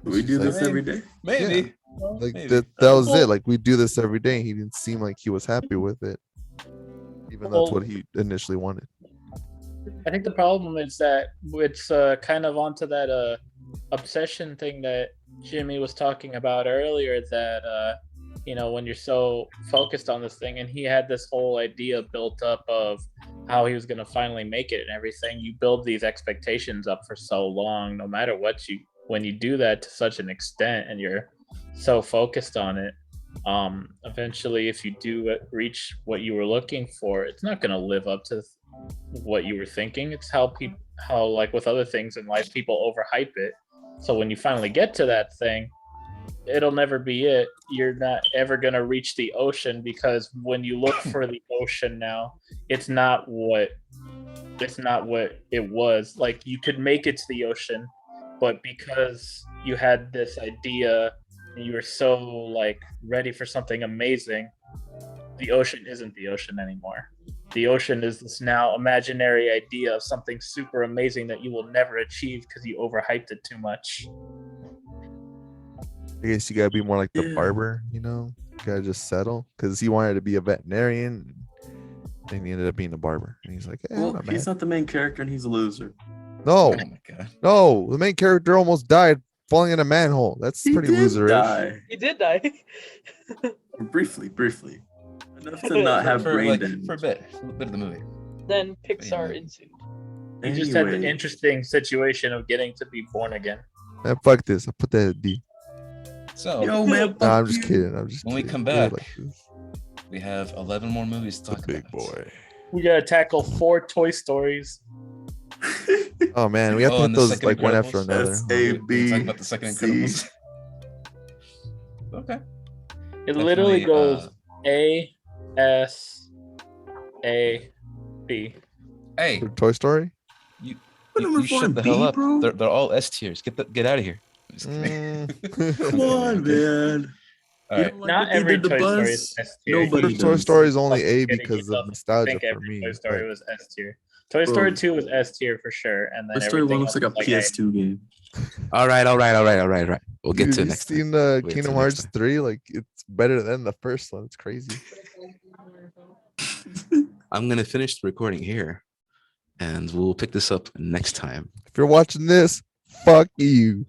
We do She's this like, every day. Maybe. Like Maybe. that was Well- it. Like, we do this every day. He didn't seem like he was happy with it, even though that's Well- what he initially wanted. I think the problem is that it's kind of onto that obsession thing that Jimmy was talking about earlier. That when you're so focused on this thing, and he had this whole idea built up of how he was going to finally make it and everything. You build these expectations up for so long, no matter what when you do that to such an extent, and you're so focused on it, eventually, if you do reach what you were looking for, it's not going to live up to what you were thinking. It's how like with other things in life, people overhype it. So when you finally get to that thing, it'll never be it. You're not ever going to reach the ocean, because when you look for the ocean now, it's not what it was. Like, you could make it to the ocean, but because you had this idea and you were so like ready for something amazing, the ocean isn't the ocean anymore. The ocean is this now imaginary idea of something super amazing that you will never achieve because you overhyped it too much. I guess you gotta be more like the Yeah. barber, you know? You gotta just settle. Because he wanted to be a veterinarian. And he ended up being a barber. And he's like, yeah, Well, I'm not he's mad. not the main character and he's a loser. No, Oh my god. no. The main character almost died falling in a manhole. That's He pretty did loserish. die. He did die. Briefly. Enough to not have For brain like damage. for a bit of the movie. Then Pixar ensued. He just had the Anyway, interesting situation of getting to be born again. Man, fuck this. I put that at D. So yo, man, No, fuck I'm just you. kidding. I'm just When we kidding. come Really back, like this. we have 11 more movies to The talk big about. boy. We gotta tackle 4 Toy Stories. Oh man, we have to and hit the those second like one Incredibles. after another. That's We A, talk about the second C. Incredibles. Okay. It literally Definitely, goes A, S, A, B. Hey, For Toy Story? you, What you, number you four shut and the B, hell up. bro? They're all S tiers. Get out of here. I'm just kidding. Come on, man. All You right. don't like Not what they every did to Toy Story is Buzz? S tier. Nobody Toy does. Story is only Fucking A kidding because yourself of if you nostalgia think for every me. Toy Story Like, was S tier. Toy Bro. Story 2 was S tier for sure, and then Toy Story everything 1 looks else like a was PS2 game. All right. We'll get dude, to have it you next time. seen We'll get to Kingdom it next Hearts time. 3? Like, it's better than the first one. It's crazy. I'm gonna finish the recording here, and we'll pick this up next time. If you're watching this, fuck you.